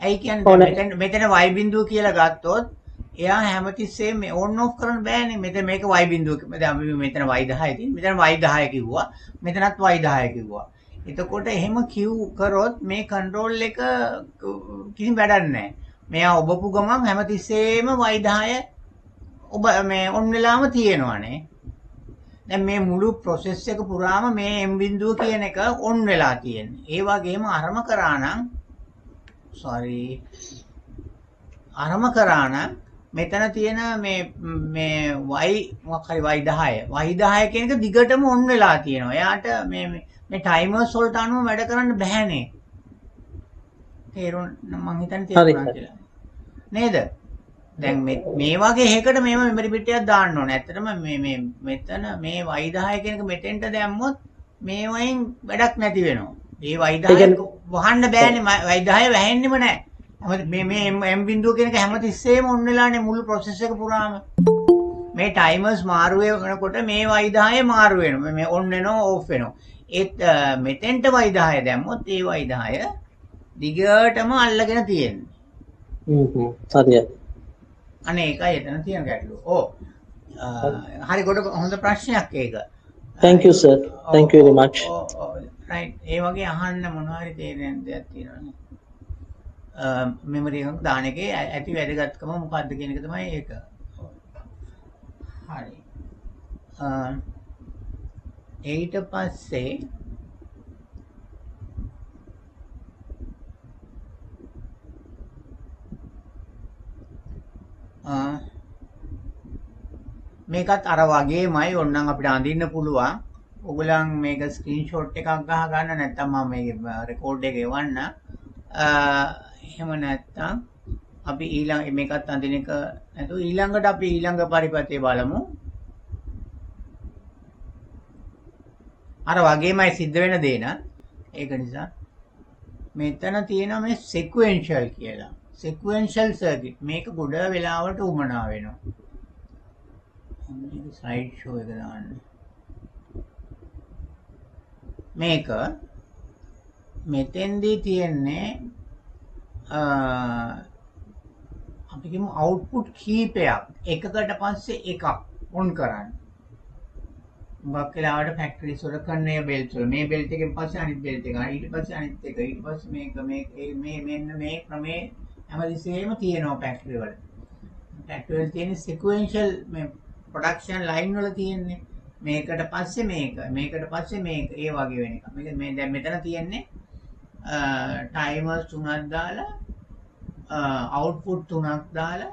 ඇයි කියන්නේ මෙතන y බිඳුව කියලා ගත්තොත් එයා හැමතිස්සෙම on off කරන්න බෑනේ. මෙතන මේක y බිඳුව. දැන් අපි මෙතන y 10 තියෙන. මෙතන y 10 කිව්වා. මෙතනත් y 10 කිව්වා. එතකොට එහෙම කිව් කරොත් මේ කන්ට්‍රෝල් එක කිසිම වැඩක් නැහැ. මෙයා ඔබපු ගමන් හැමතිස්සෙම y 10 ඔබ මේ ඔන් වෙලාම තියෙනවානේ. දැන් මේ මුළු process එක පුරාම මේ m බිඳුව කියන එක ඔන් වෙලා තියෙන්නේ. ඒ වගේම අරම කරා නම් මෙතන තියෙන මේ y මොකක් හරි y 10 කියන එක දිගටම ඔන් වෙලා තියෙනවා. එයාට මේ ටයිමර්ස් වලට අනුව වැඩ කරන්න බෑනේ. තේරුණා මං හිතන්නේ තේරුණා කියලා. නේද? දැන් මේ වගේ එකකට මේව මෙමරි බිට් එකක් දාන්න ඕනේ. ඇත්තටම මෙතන මේ y 10 කියන එක මෙතෙන්ට දැම්මොත් මේ වයින් වැඩක් නැති වෙනවා. මේ y 10 වහන්න බෑනේ. y 10 වැහෙන්නෙම නැහැ. මේ m බිඳුව කියන එක හැමතිස්සෙම ඔන් වෙලානේ මුළු process එක පුරාම. මේ ටයිමර්ස් මාරු වෙනකොට මේ y 10 මාරු වෙනවා. මේ ඔන් වෙනවා ඕෆ් වෙනවා. ඒත් මෙතෙන්ට y 10 දැම්මොත් ඒ y 10 දිගටම අල්ලගෙන තියෙන්නේ. හරියි. අනේ ඒකයි එතන තියෙන ගැටලුව. හරි ගොඩ හොඳ ප්‍රශ්නයක් ඒක. Thank you sir. Thank you very much. right. ඒ වගේ අහන්න මොනවා හරි තේරෙන දෙයක් තියෙනවනේ. මෙමරි එකක් දාන එකේ ඇති වැදගත්කම මොකක්ද කියන එක තමයි ඒක. හරි. ඊට පස්සේ මේකත් අර වගේමයි ඕනනම් අපිට අඳින්න පුළුවන්. ඔයගොල්ලන් මේක ස්ක්‍රීන්ෂොට් එකක් ගහ ගන්න නැත්නම් මම මේ රෙකෝඩ් එක එවන්න. එහෙම නැත්නම් අපි ඊළඟ මේකත් අඳින එක නැතුව ඊළඟට අපි ඊළඟ පරිපතේ බලමු. අර වගේමයි සිද්ධ වෙන දේ න. ඒක නිසා මෙතන තියෙනවා මේ sequential කියලා. sequential circuit මේක ගොඩ වෙලාවට උමනා වෙනවා. මේක slide show එක දාන්න. මේක මෙතෙන්දී තියෙන්නේ අපි කියමු output කීපයක් එකකට පස්සේ එකක් on කරන්න. බක් වෙලාවට ෆැක්ටරිස් වල කන්නේ බෙල්ට් වල මේ බෙල්ට් එකෙන් පස්සේ අනිත් බෙල්ට් එක ඊට පස්සේ අනිත් එක ඊට පස්සේ මේක මෙන්න මේ ක්‍රමේ හැමදෙස්සෙම තියෙනවා ෆැක්ටරි වල. ෆැක්ටරි වල තියෙන sequential මේ production line වල තියෙන්නේ මේකට පස්සේ මේක මේකට පස්සේ මේක ඒ වගේ වෙන එක. මේක මේ දැන් මෙතන තියෙන්නේ ටයිමර්ස් 3ක් දාලා අවුට්පුට් 3ක් දාලා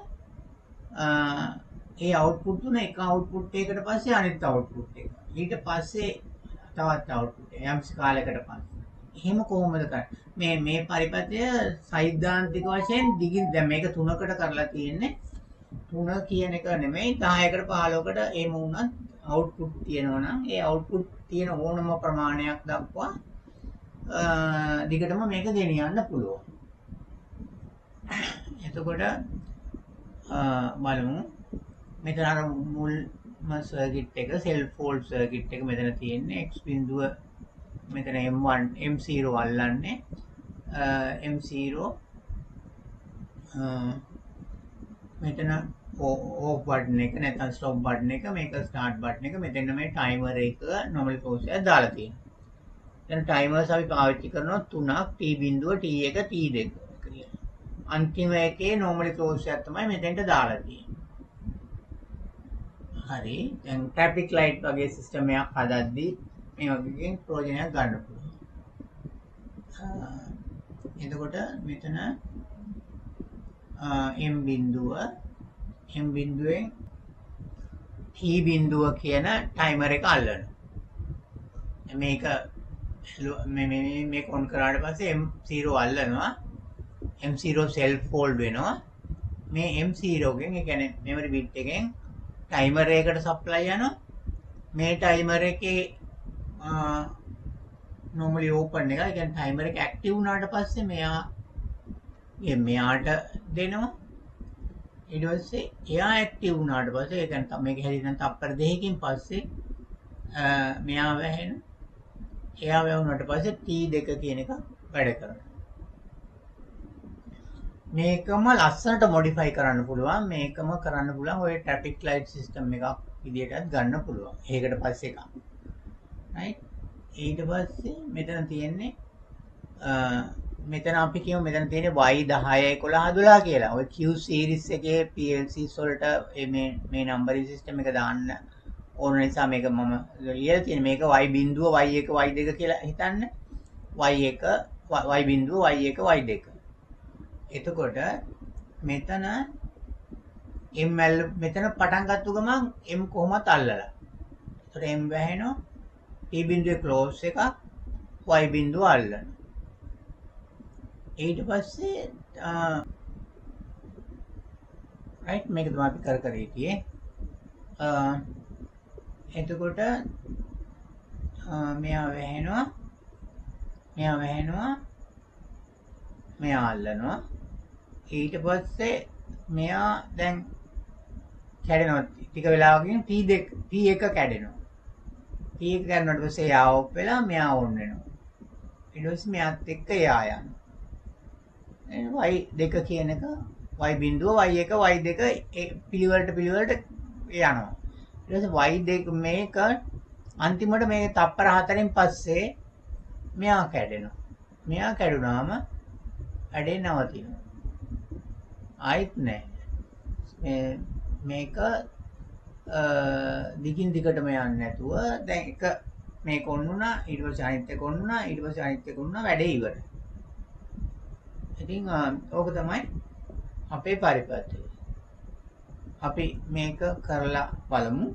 ඒ අවුට්පුට් තුන එක අවුට්පුට් එකකට පස්සේ අනිත් අවුට්පුට් එක. ඊට පස්සේ තවත් අවුට්පුට් එක. යම්සි කාලයකට පස්සේ. එහෙම කොහොමද කරන්නේ? මේ පරිපථය සෛද්ධාන්තික වශයෙන් දිගින් දැන් මේක 3කට කරලා තියෙන්නේ. 3 කියන එක නෙමෙයි 10කට 15කට එහෙම වුණත් අවුට්පුට් තියෙනවා නම් ඒ අවුට්පුට් තියෙන ඕනම ප්‍රමාණයක් දක්වා දිගටම මේක ගෙනියන්න පුළුවන්. එතකොට බලමු මෙතන අර මුල්ම සර්කිට් එක සෙල්ෆ් ෆෝල්ඩ් සර්කිට් එක මෙතන තියෙන්නේ x බිඳුව මෙතන m1 m0 අල්ලන්නේ m0 මෙතන ඕෆ් බටන් එක නැත්නම් ස්ටොප් බටන් එක මේක ස්ටාර්ට් බටන් එක මෙතන මේ ටයිමර් එක නොර්මල් ක්ලෝස් එකක් දාලා තියෙනවා. දැන් ටයිමර්ස් අපි පාවිච්චි කරනවා 3ක් t බිඳුව t1 t2 කියලා. අන්තිම එකේ නොර්මල් ක්ලෝස් එකක් තමයි මෙතෙන්ට දාලා තියෙන්නේ. හරි. දැන් ට්‍රැෆික් ලයිට් වගේ සිස්ටම් එකක් හදද්දී මේ වගේ ප්‍රයෝජනයක් ගන්න පුළුවන්. එතකොට මෙතන m බිඳුවෙන් t බිඳුව කියන ටයිමර් එක අල්ලනවා. මේක ඔන් කරාට පස්සේ m0 අල්ලනවා. m0 self fold වෙනවා. මේ m0 එකෙන් ඒ කියන්නේ memory bit එකෙන් ටයිමර් එකකට සප්ලයි යනවා. මේ ටයිමර් එකේ normally open එක. ඒ කියන්නේ ටයිමර් එක ඇක්ටිව් වුණාට පස්සේ මෙයාට දෙනවා. ඊට පස්සේ එයා ඇක්ටිව් වුණාට පස්සේ ඒ කියන්නේ මේක හැදින්න තප්පර 2කින් පස්සේ මෙයා වැහෙනවා. එයා වැහුණාට පස්සේ T2 කියන එක වැඩ කරනවා. මේකම ලස්සනට මොඩිෆයි කරන්න පුළුවන්. මේකම කරන්න පුළුවන් ඔය ට්‍රැෆික් ලයිට් සිස්ටම් එකක් විදියටත් ගන්න පුළුවන්. ඒකට පස්සේ එකක්. right? ඊට පස්සේ මෙතන තියෙන්නේ මෙතන අපි කියමු මෙතන තියෙන්නේ Y10 11 12 කියලා. ඔය Q series එකේ PLCs වලට මේ නම්බරින් සිස්ටම් එක දාන්න ඕන නිසා මේක මම ලියලා තියෙන මේක y බිඳුව y1 y2 කියලා හිතන්න. y1 y බිඳුව y1 y2. එතකොට මෙතන ml මෙතන පටන් ගත්ත ගමන් m කොහොමද අල්ලලා. එතකොට m වැහෙනවා. t බිඳුවේ ක්ලෝස් එකක් y බිඳුව අල්ලනවා. ඊට පස්සේ right මේක තමයි අපි කර හිටියේ. එතකොට මෙයා වැහෙනවා. මෙයා අල්ලනවා. ඊට පස්සේ මෙයා දැන් කැඩෙනවා. ටික වෙලාවකින් T1 කැඩෙනවා. T1 කැඩුණාට පස්සේ එයා ඔෆ් වෙලා මෙයා ඔන් වෙනවා. ඊට පස්සේ මෙයාත් එක්ක එයා යනවා. y2 කියන එක y බිඳුව y1 y2 පිළිවෙලට යනවා. ඊට පස්සේ y2 මේක අන්තිමට මේ තප්පර 4න් පස්සේ මෙයා කැඩෙනවා. මෙයා කැඩුනාම වැඩේ නවතිනවා. ආයිත් නැහැ. මේක දිගින් දිගටම යන්නේ නැතුව දැන් එක මේක ඔන්න වුණා ඊට පස්සේ අනිත් එක ඔන්න වුණා ඊට පස්සේ අනිත් එක වුණා වැඩේ ඉවරයි. ඉතින් ඕක තමයි අපේ පරිපථය. අපි මේක කරලා බලමු.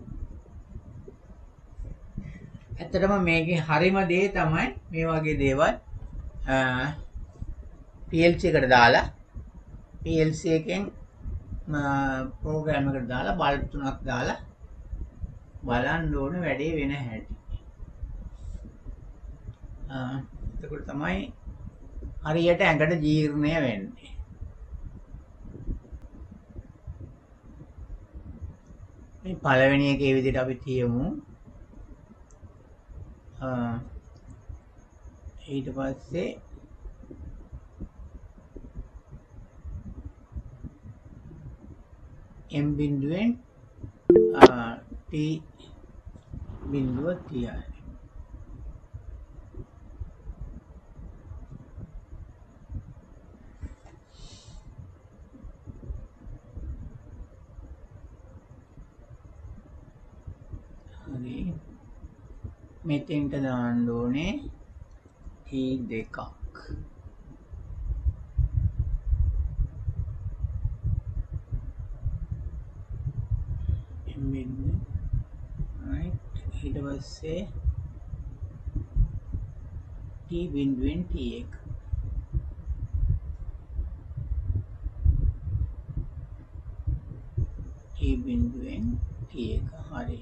ඇත්තටම මේකේ හරිම දේ තමයි මේ වගේ දේවල් PLC එකට දාලා PLC එකෙන් ප්‍රෝග්‍රෑම් එකට දාලා බල්බ් තුනක් දාලා බලන්න ඕනේ වැඩේ වෙන හැටි. එතකොට තමයි හරියට ඇඟට ජීර්ණය වෙන්නේ. මේ පළවෙනි එකේ විදිහට අපි තියමු. ඊට පස්සේ m බිඳුවෙන් t බිඳුව තියයි. හරි මෙතෙන්ට දාන්න ඕනේ t2ක්. right ඊට පස්සේ t බිඳුවෙන් t1 t බිඳුවෙන් t1 හරි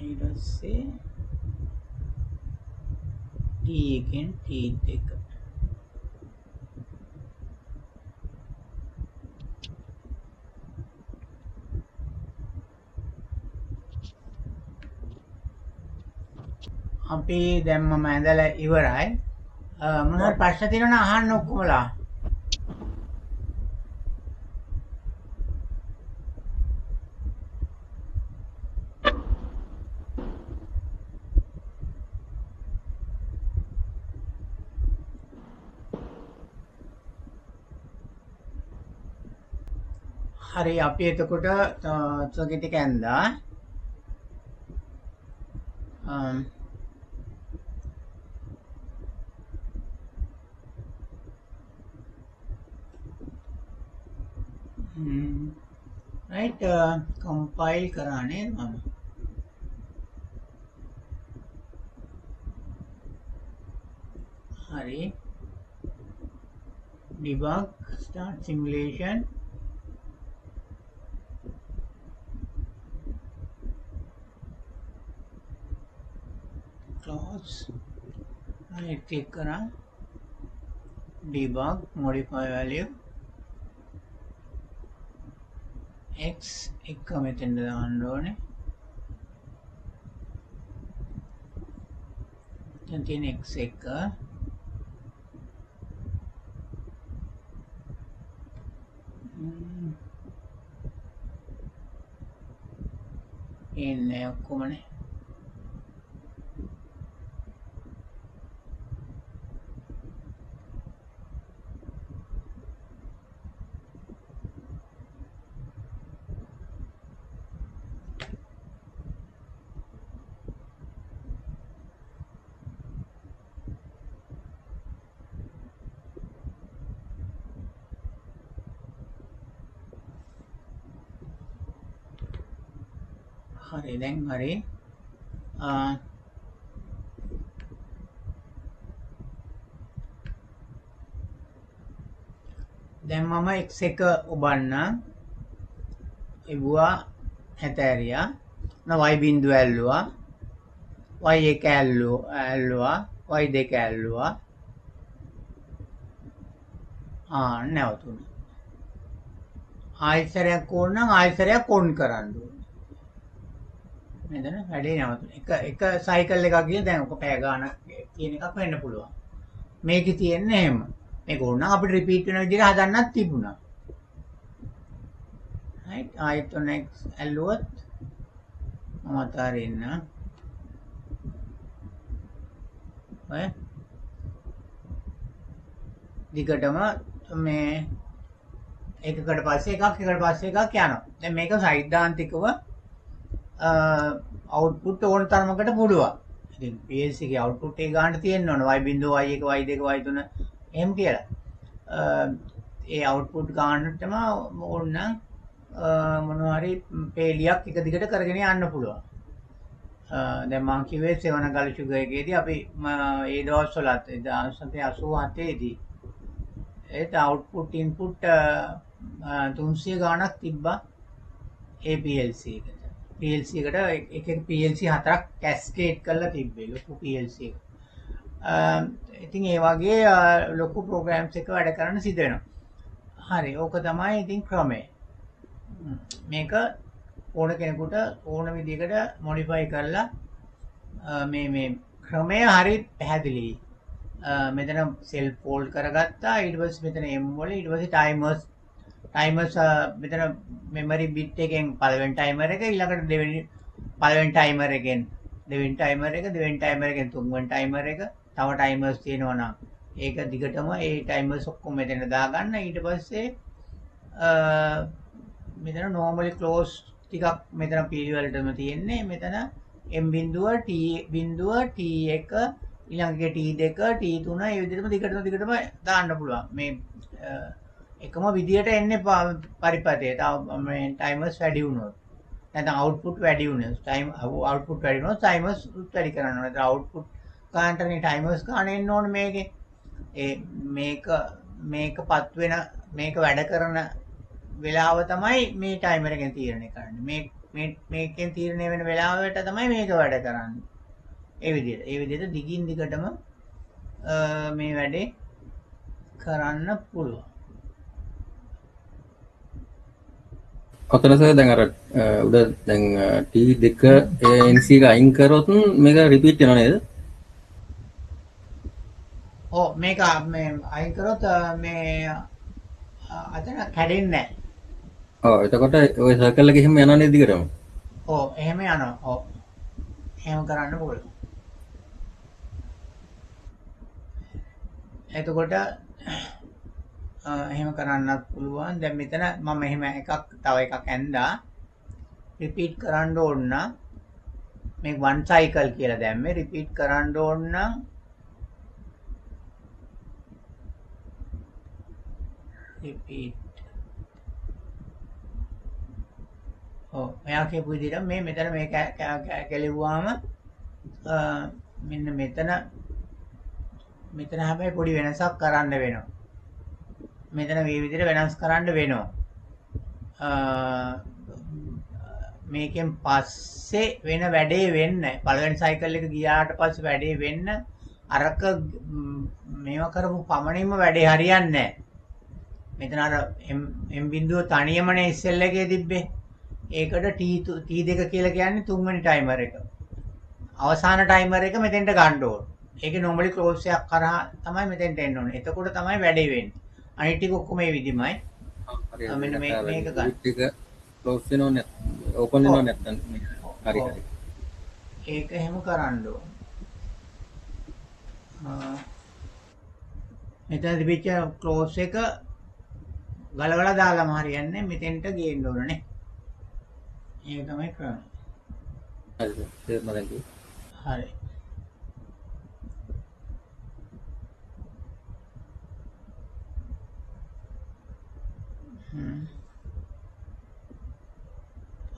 ඊට පස්සේ t1 t2 අපි දැන් මම ඇඳලා ඉවරයි මොනවද ප්‍රශ්න තියෙනවනම් අහන්න ඔක්කොමලා හරි අපි එතකොට සර්කිට් එක ඇඳා right compile කරානේ මම හරි debug start simulation close right click කරා debug modify value x එක මෙතෙන්ද දාන්න ඕනේ දැන් තියෙන x එක එන්නේ ඔක්කොමනේ හරි දැන් හරි දැන් මම x එක ඔබන්න එවුවා හැතෑරියා y බිඳුව ඇල්ලුවා y එක ඇල්ලුවා y දෙක ඇල්ලුවා නැවතුණා ආයතරයක් ඕන නම් ආයතරයක් ඔන් කරන්න ඕනේ මෙතන වැඩේ නැවතුණා එක සයිකල් එකක් ගිහින් දැන් ඔක පැය ගානක් තියෙන එකක් වෙන්න පුළුවන් මේකේ තියෙන්නේ එහෙම මේක ඕන නම් අපිට රිපීට් වෙන විදිහට හදන්නත් තිබුණා right ආයෙත් ඔන්න x ඇල්ලුවොත් මම අතාරින්න ඔය දිගටම මේ එකකට පස්සේ එකක් යනවා දැන් මේක සෛද්ධාන්තිකව output ඕන තරමකට පුළුවන්. ඉතින් PLC එකේ output එක ගන්න තියෙන්න ඕන y බිඳුව y1 y2 y3 එහෙම කියලා. ඒ output ගන්නටම ඕන නම් මොනවා හරි පේලියක් එක දිගට කරගෙන යන්න පුළුවන්. දැන් මම කිව්වේ සෙවන ගල් sugar එකේදී අපි ඒ දවස්වලත් 1987 දී ඒත් output input 300 ගාණක් තිබ්බා ඒ PLC එකට. PLC එකට එක PLC හතරක් කැස්කේඩ් කරලා තිබ්බේ ලොකු PLC එක. ඉතින් ඒ වගේ ලොකු ප්‍රෝග්‍රෑම්ස් එක වැඩ කරන්න සිද්ධ වෙනවා. හරි ඕක තමයි ඉතින් ක්‍රමය. මේක ඕන කෙනෙකුට ඕන විදිහකට මොඩිෆයි කරලා මේ ක්‍රමය හරි පැහැදිලි. මෙතන සෙල් ෆෝල්ඩ් කරගත්තා ඊට පස්සේ මෙතන M වල ඊට පස්සේ ටයිමර්ස් මෙතන මෙමරි බිට් එකෙන් පළවෙනි ටයිමර් එක ඊළඟට දෙවෙනි පළවෙනි ටයිමර් එකෙන් දෙවෙනි ටයිමර් එක දෙවෙනි ටයිමර් එකෙන් තුන්වෙනි ටයිමර් එක තව ටයිමර්ස් තියෙනවා නම් ඒක දිගටම ඒ ටයිමර්ස් ඔක්කොම මෙතන දාගන්න ඊට පස්සේ මෙතන normally close ටිකක් මෙතන පිළිවෙලටම තියෙන්නේ මෙතන M බිඳුව T බිඳුව T1 ඊළඟ T2 T3 ඒ විදිහටම දිගටම දාන්න පුළුවන්. මේ එකම විදිහට එන්නේ පරිපතේ. තව මේ ටයිමර්ස් වැඩි වුණොත්. නැත්නම් අවුට්පුට් වැඩි වුණොත් අවුට්පුට් වැඩි වුණොත් ටයිමර්ස් වැඩි කරන්න ඕනේ. නැත්නම් අවුට්පුට් ගන්නටනේ ටයිමර්ස් ගන්න එන්න ඕනේ මේකේ. මේකපත් වෙන මේක වැඩ කරන වෙලාව තමයි මේ ටයිමර් එකෙන් තීරණය කරන්නේ. මේකෙන් තීරණය වෙන වෙලාවට තමයි මේක වැඩ කරන්නේ. ඒ විදිහට දිගින් දිගටම මේ වැඩේ කරන්න පුළුවන්. ඔතන සර් දැන් අර උඩ දැන් T2 NC එක අයින් කරොත් මේක රිපීට් වෙනව නේද? ඔව් මේක මේ අයින් කරොත් මේ අතන කැඩෙන්නේ නැහැ. ඔව් එතකොට ওই සර්කල් එක එහෙම යනවා නේද දිගටම? ඔව් එහෙම යනවා. ඔව් එහෙම කරන්න පුළුවන්. එතකොට එහෙම කරන්නත් පුළුවන්. දැන් මෙතන මම එහෙම තව එකක් ඇන්දා රිපීට් කරන්න ඕන නම් මේ one cycle කියලා දැම්මේ රිපීට් කරන්න ඕන නම් රිපීට් මෙයා කියපු විදිහට මෙතන මේ කැලෙව්වාම මෙන්න මෙතන හැබැයි පොඩි වෙනසක් කරන්න වෙනවා. මෙතන මේ විදිහට වෙනස් කරන්න වෙනවා. මේකෙන් පස්සේ වෙන වැඩේ වෙන්න පළවෙනි සයිකල් එක ගියාට පස්සේ වැඩේ වෙන්න අරක මේව කරපු පමණින්ම වැඩේ හරියන්නේ නැහැ. මෙතන අර m බිඳුව තනියමනේ SL එකේ තිබ්බේ. ඒකට T2 කියලා කියන්නේ තුන්වෙනි ටයිමර් එක. අවසාන ටයිමර් එක මෙතෙන්ට ගන්න ඕන. ඒකේ normally close එකක් කරා තමයි මෙතෙන්ට එන්න ඕනේ. එතකොට තමයි වැඩේ වෙන්නේ. අනිත් ටික ඔක්කොම මේ විදිහමයි. මෙන්න මේක ගන්න. ටික ක්ලෝස් වෙනව නැත්නම් ඕපන් වෙනව නැත්නම් හරි. ඒක එහෙම කරන්න ඕන. මෙතන තිබිච්ච ක්ලෝස් එක ගලවලා දාලාම හරියන්නේ මෙතෙන්ට ගේන්න ඕනනේ. ඒක තමයි කරන්නේ. හරි. තේරුණා දැන්. හරි.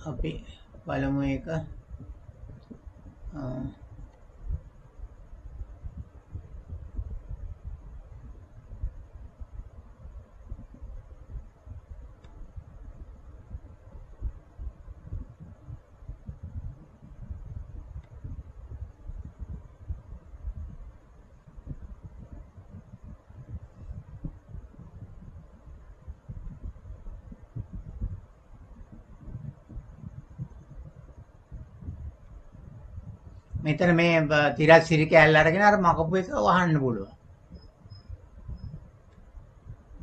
අපි බලමු එක මෙතන මේ තිරස් සිරි කෑල්ල අරගෙන අර මකපු එක වහන්න පුළුවන්.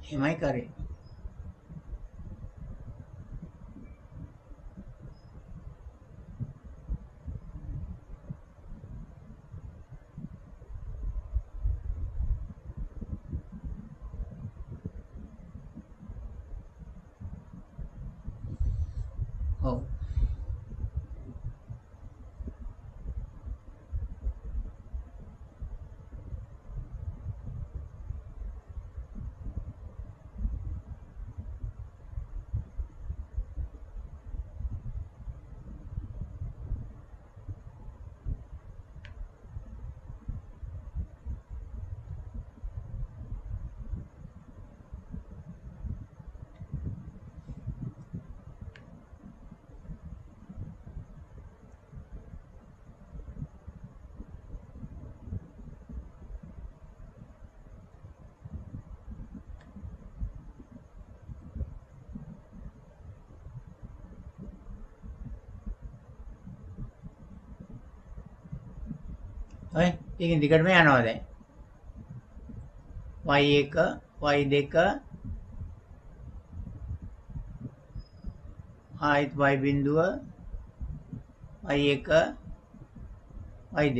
එහෙමයි කරේ. ඔව්. ඔය ඒකෙන් දිගටම යනවා දැන්. y1 y2 ආයිත් y බිඳුව y1 y2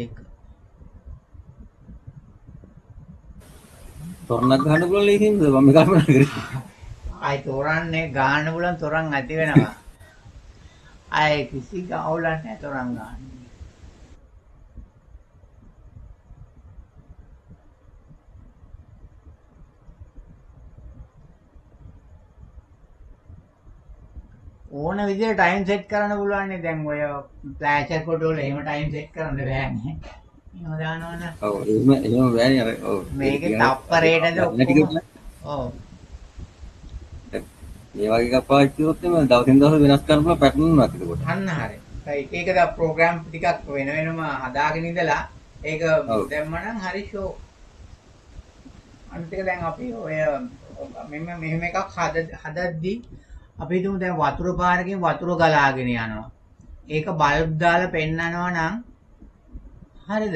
තොරණක් ගන්න පුළුවන් ලේසියෙන්ද මම කල්පනා කරේ. ආයි තොරන්නේ ගන්න බුලන් තොරන් ඇති වෙනවා. ආයි කිසි ගාවුලක් නැහැ තොරන් ගන්න. ඕන විදිහට ටයිම් සෙට් කරන්න පුළුවන් නේ. දැන් ඔය ෆ්ලෑෂර් ෆොටෝ වල එහෙම ටයිම් සෙට් කරන්න බෑනේ. එහෙම දානවනේ. ඔව් එහෙම බෑනේ අර ඔව් මේකේ තප්පරේටද ඔක්කොම. ඔව්. මේ වගේ එකක් පාවිච්චි කරොත් එම දවසින් දවස වෙනස් කරනවා පැටර්න් එකක් එතකොට. අන්න හරි. රයිට්. ඒක දා ප්‍රෝග්‍රෑම් ටිකක් වෙන වෙනම හදාගෙන ඉඳලා ඒක දැම්මනම් හරි ෂෝ. අනිත් එක දැන් අපි ඔය මෙහෙම එකක් හදද්දී අපි හිතමු දැන් වතුර පාරකින් වතුර ගලාගෙන යනවා. ඒක බල්බ් දාලා පෙන්නනවා නම් හරිද?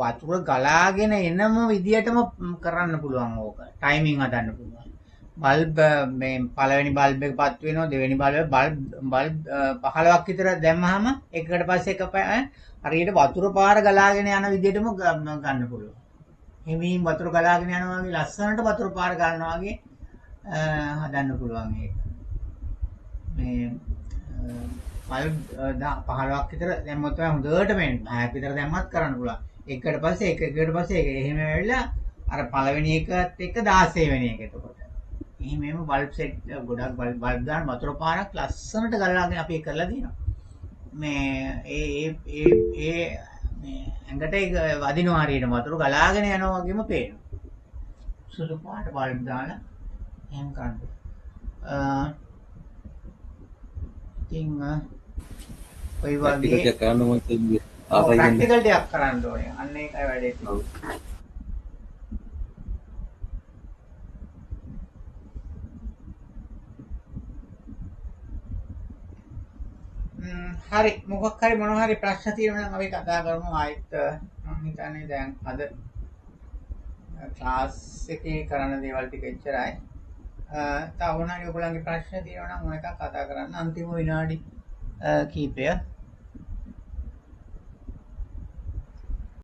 වතුර ගලාගෙන එනම විදියටම කරන්න පුළුවන් ඕක. ටයිමින් හදන්න පුළුවන්. බල්බ් මේ පළවෙනි බල්බ් එක පත් වෙනවා, දෙවෙනි බල්බ් 15ක් විතර දැම්මහම එකකට පස්සේ එක හරියට වතුර පාර ගලාගෙන යන විදියටම ගන්න පුළුවන්. හිමින් වතුර ගලාගෙන යනවා වගේ ලස්සනට වතුර පාර ගන්නවා වගේ හදන්න පුළුවන් ඒක. මේ බල්බ් 15ක් විතර දැම්මොත් තමයි හොඳට මේ 6ක් විතර දැම්මත් කරන්න පුළුවන්. එකකට පස්සේ එකකට පස්සේ එක එහෙම වෙලා අර පළවෙනි එකත් එක්ක 16 වෙනි එක එතකොට. එහෙම බල්බ් සෙට් ගොඩක් බල්බ් දාන වතුර පාරක් ලස්සනට ගලාගෙන අපි කරලා දිනවා. මේ ඒ මේ ඇඟට ඒක වදිනවා හරියට වතුර ගලාගෙන යනවා වගේම පේනවා. සුදු පාට බල්බ් දාලා එහෙම කරන්න. ඉතින් ඔය වගේ ටිකක් කරන්න මොකද ආසයි ප්‍රැක්ටිකල් ටිකක් කරන්න ඕනේ. අන්න ඒකයි වැඩේ තියෙන්නේ. හරි මොකක් හරි මොනවා හරි ප්‍රශ්න තියෙනවා නම් අපි කතා කරමු ආයෙත්. මම හිතන්නේ දැන් අද ක්ලාස් එකේ කරන දේවල් ටික එච්චරයි. තව මොනවා හරි ඔයගොල්ලන්ගේ ප්‍රශ්න තියෙනවා නම් මොන එකක් කතා කරන්න අන්තිම විනාඩි කීපය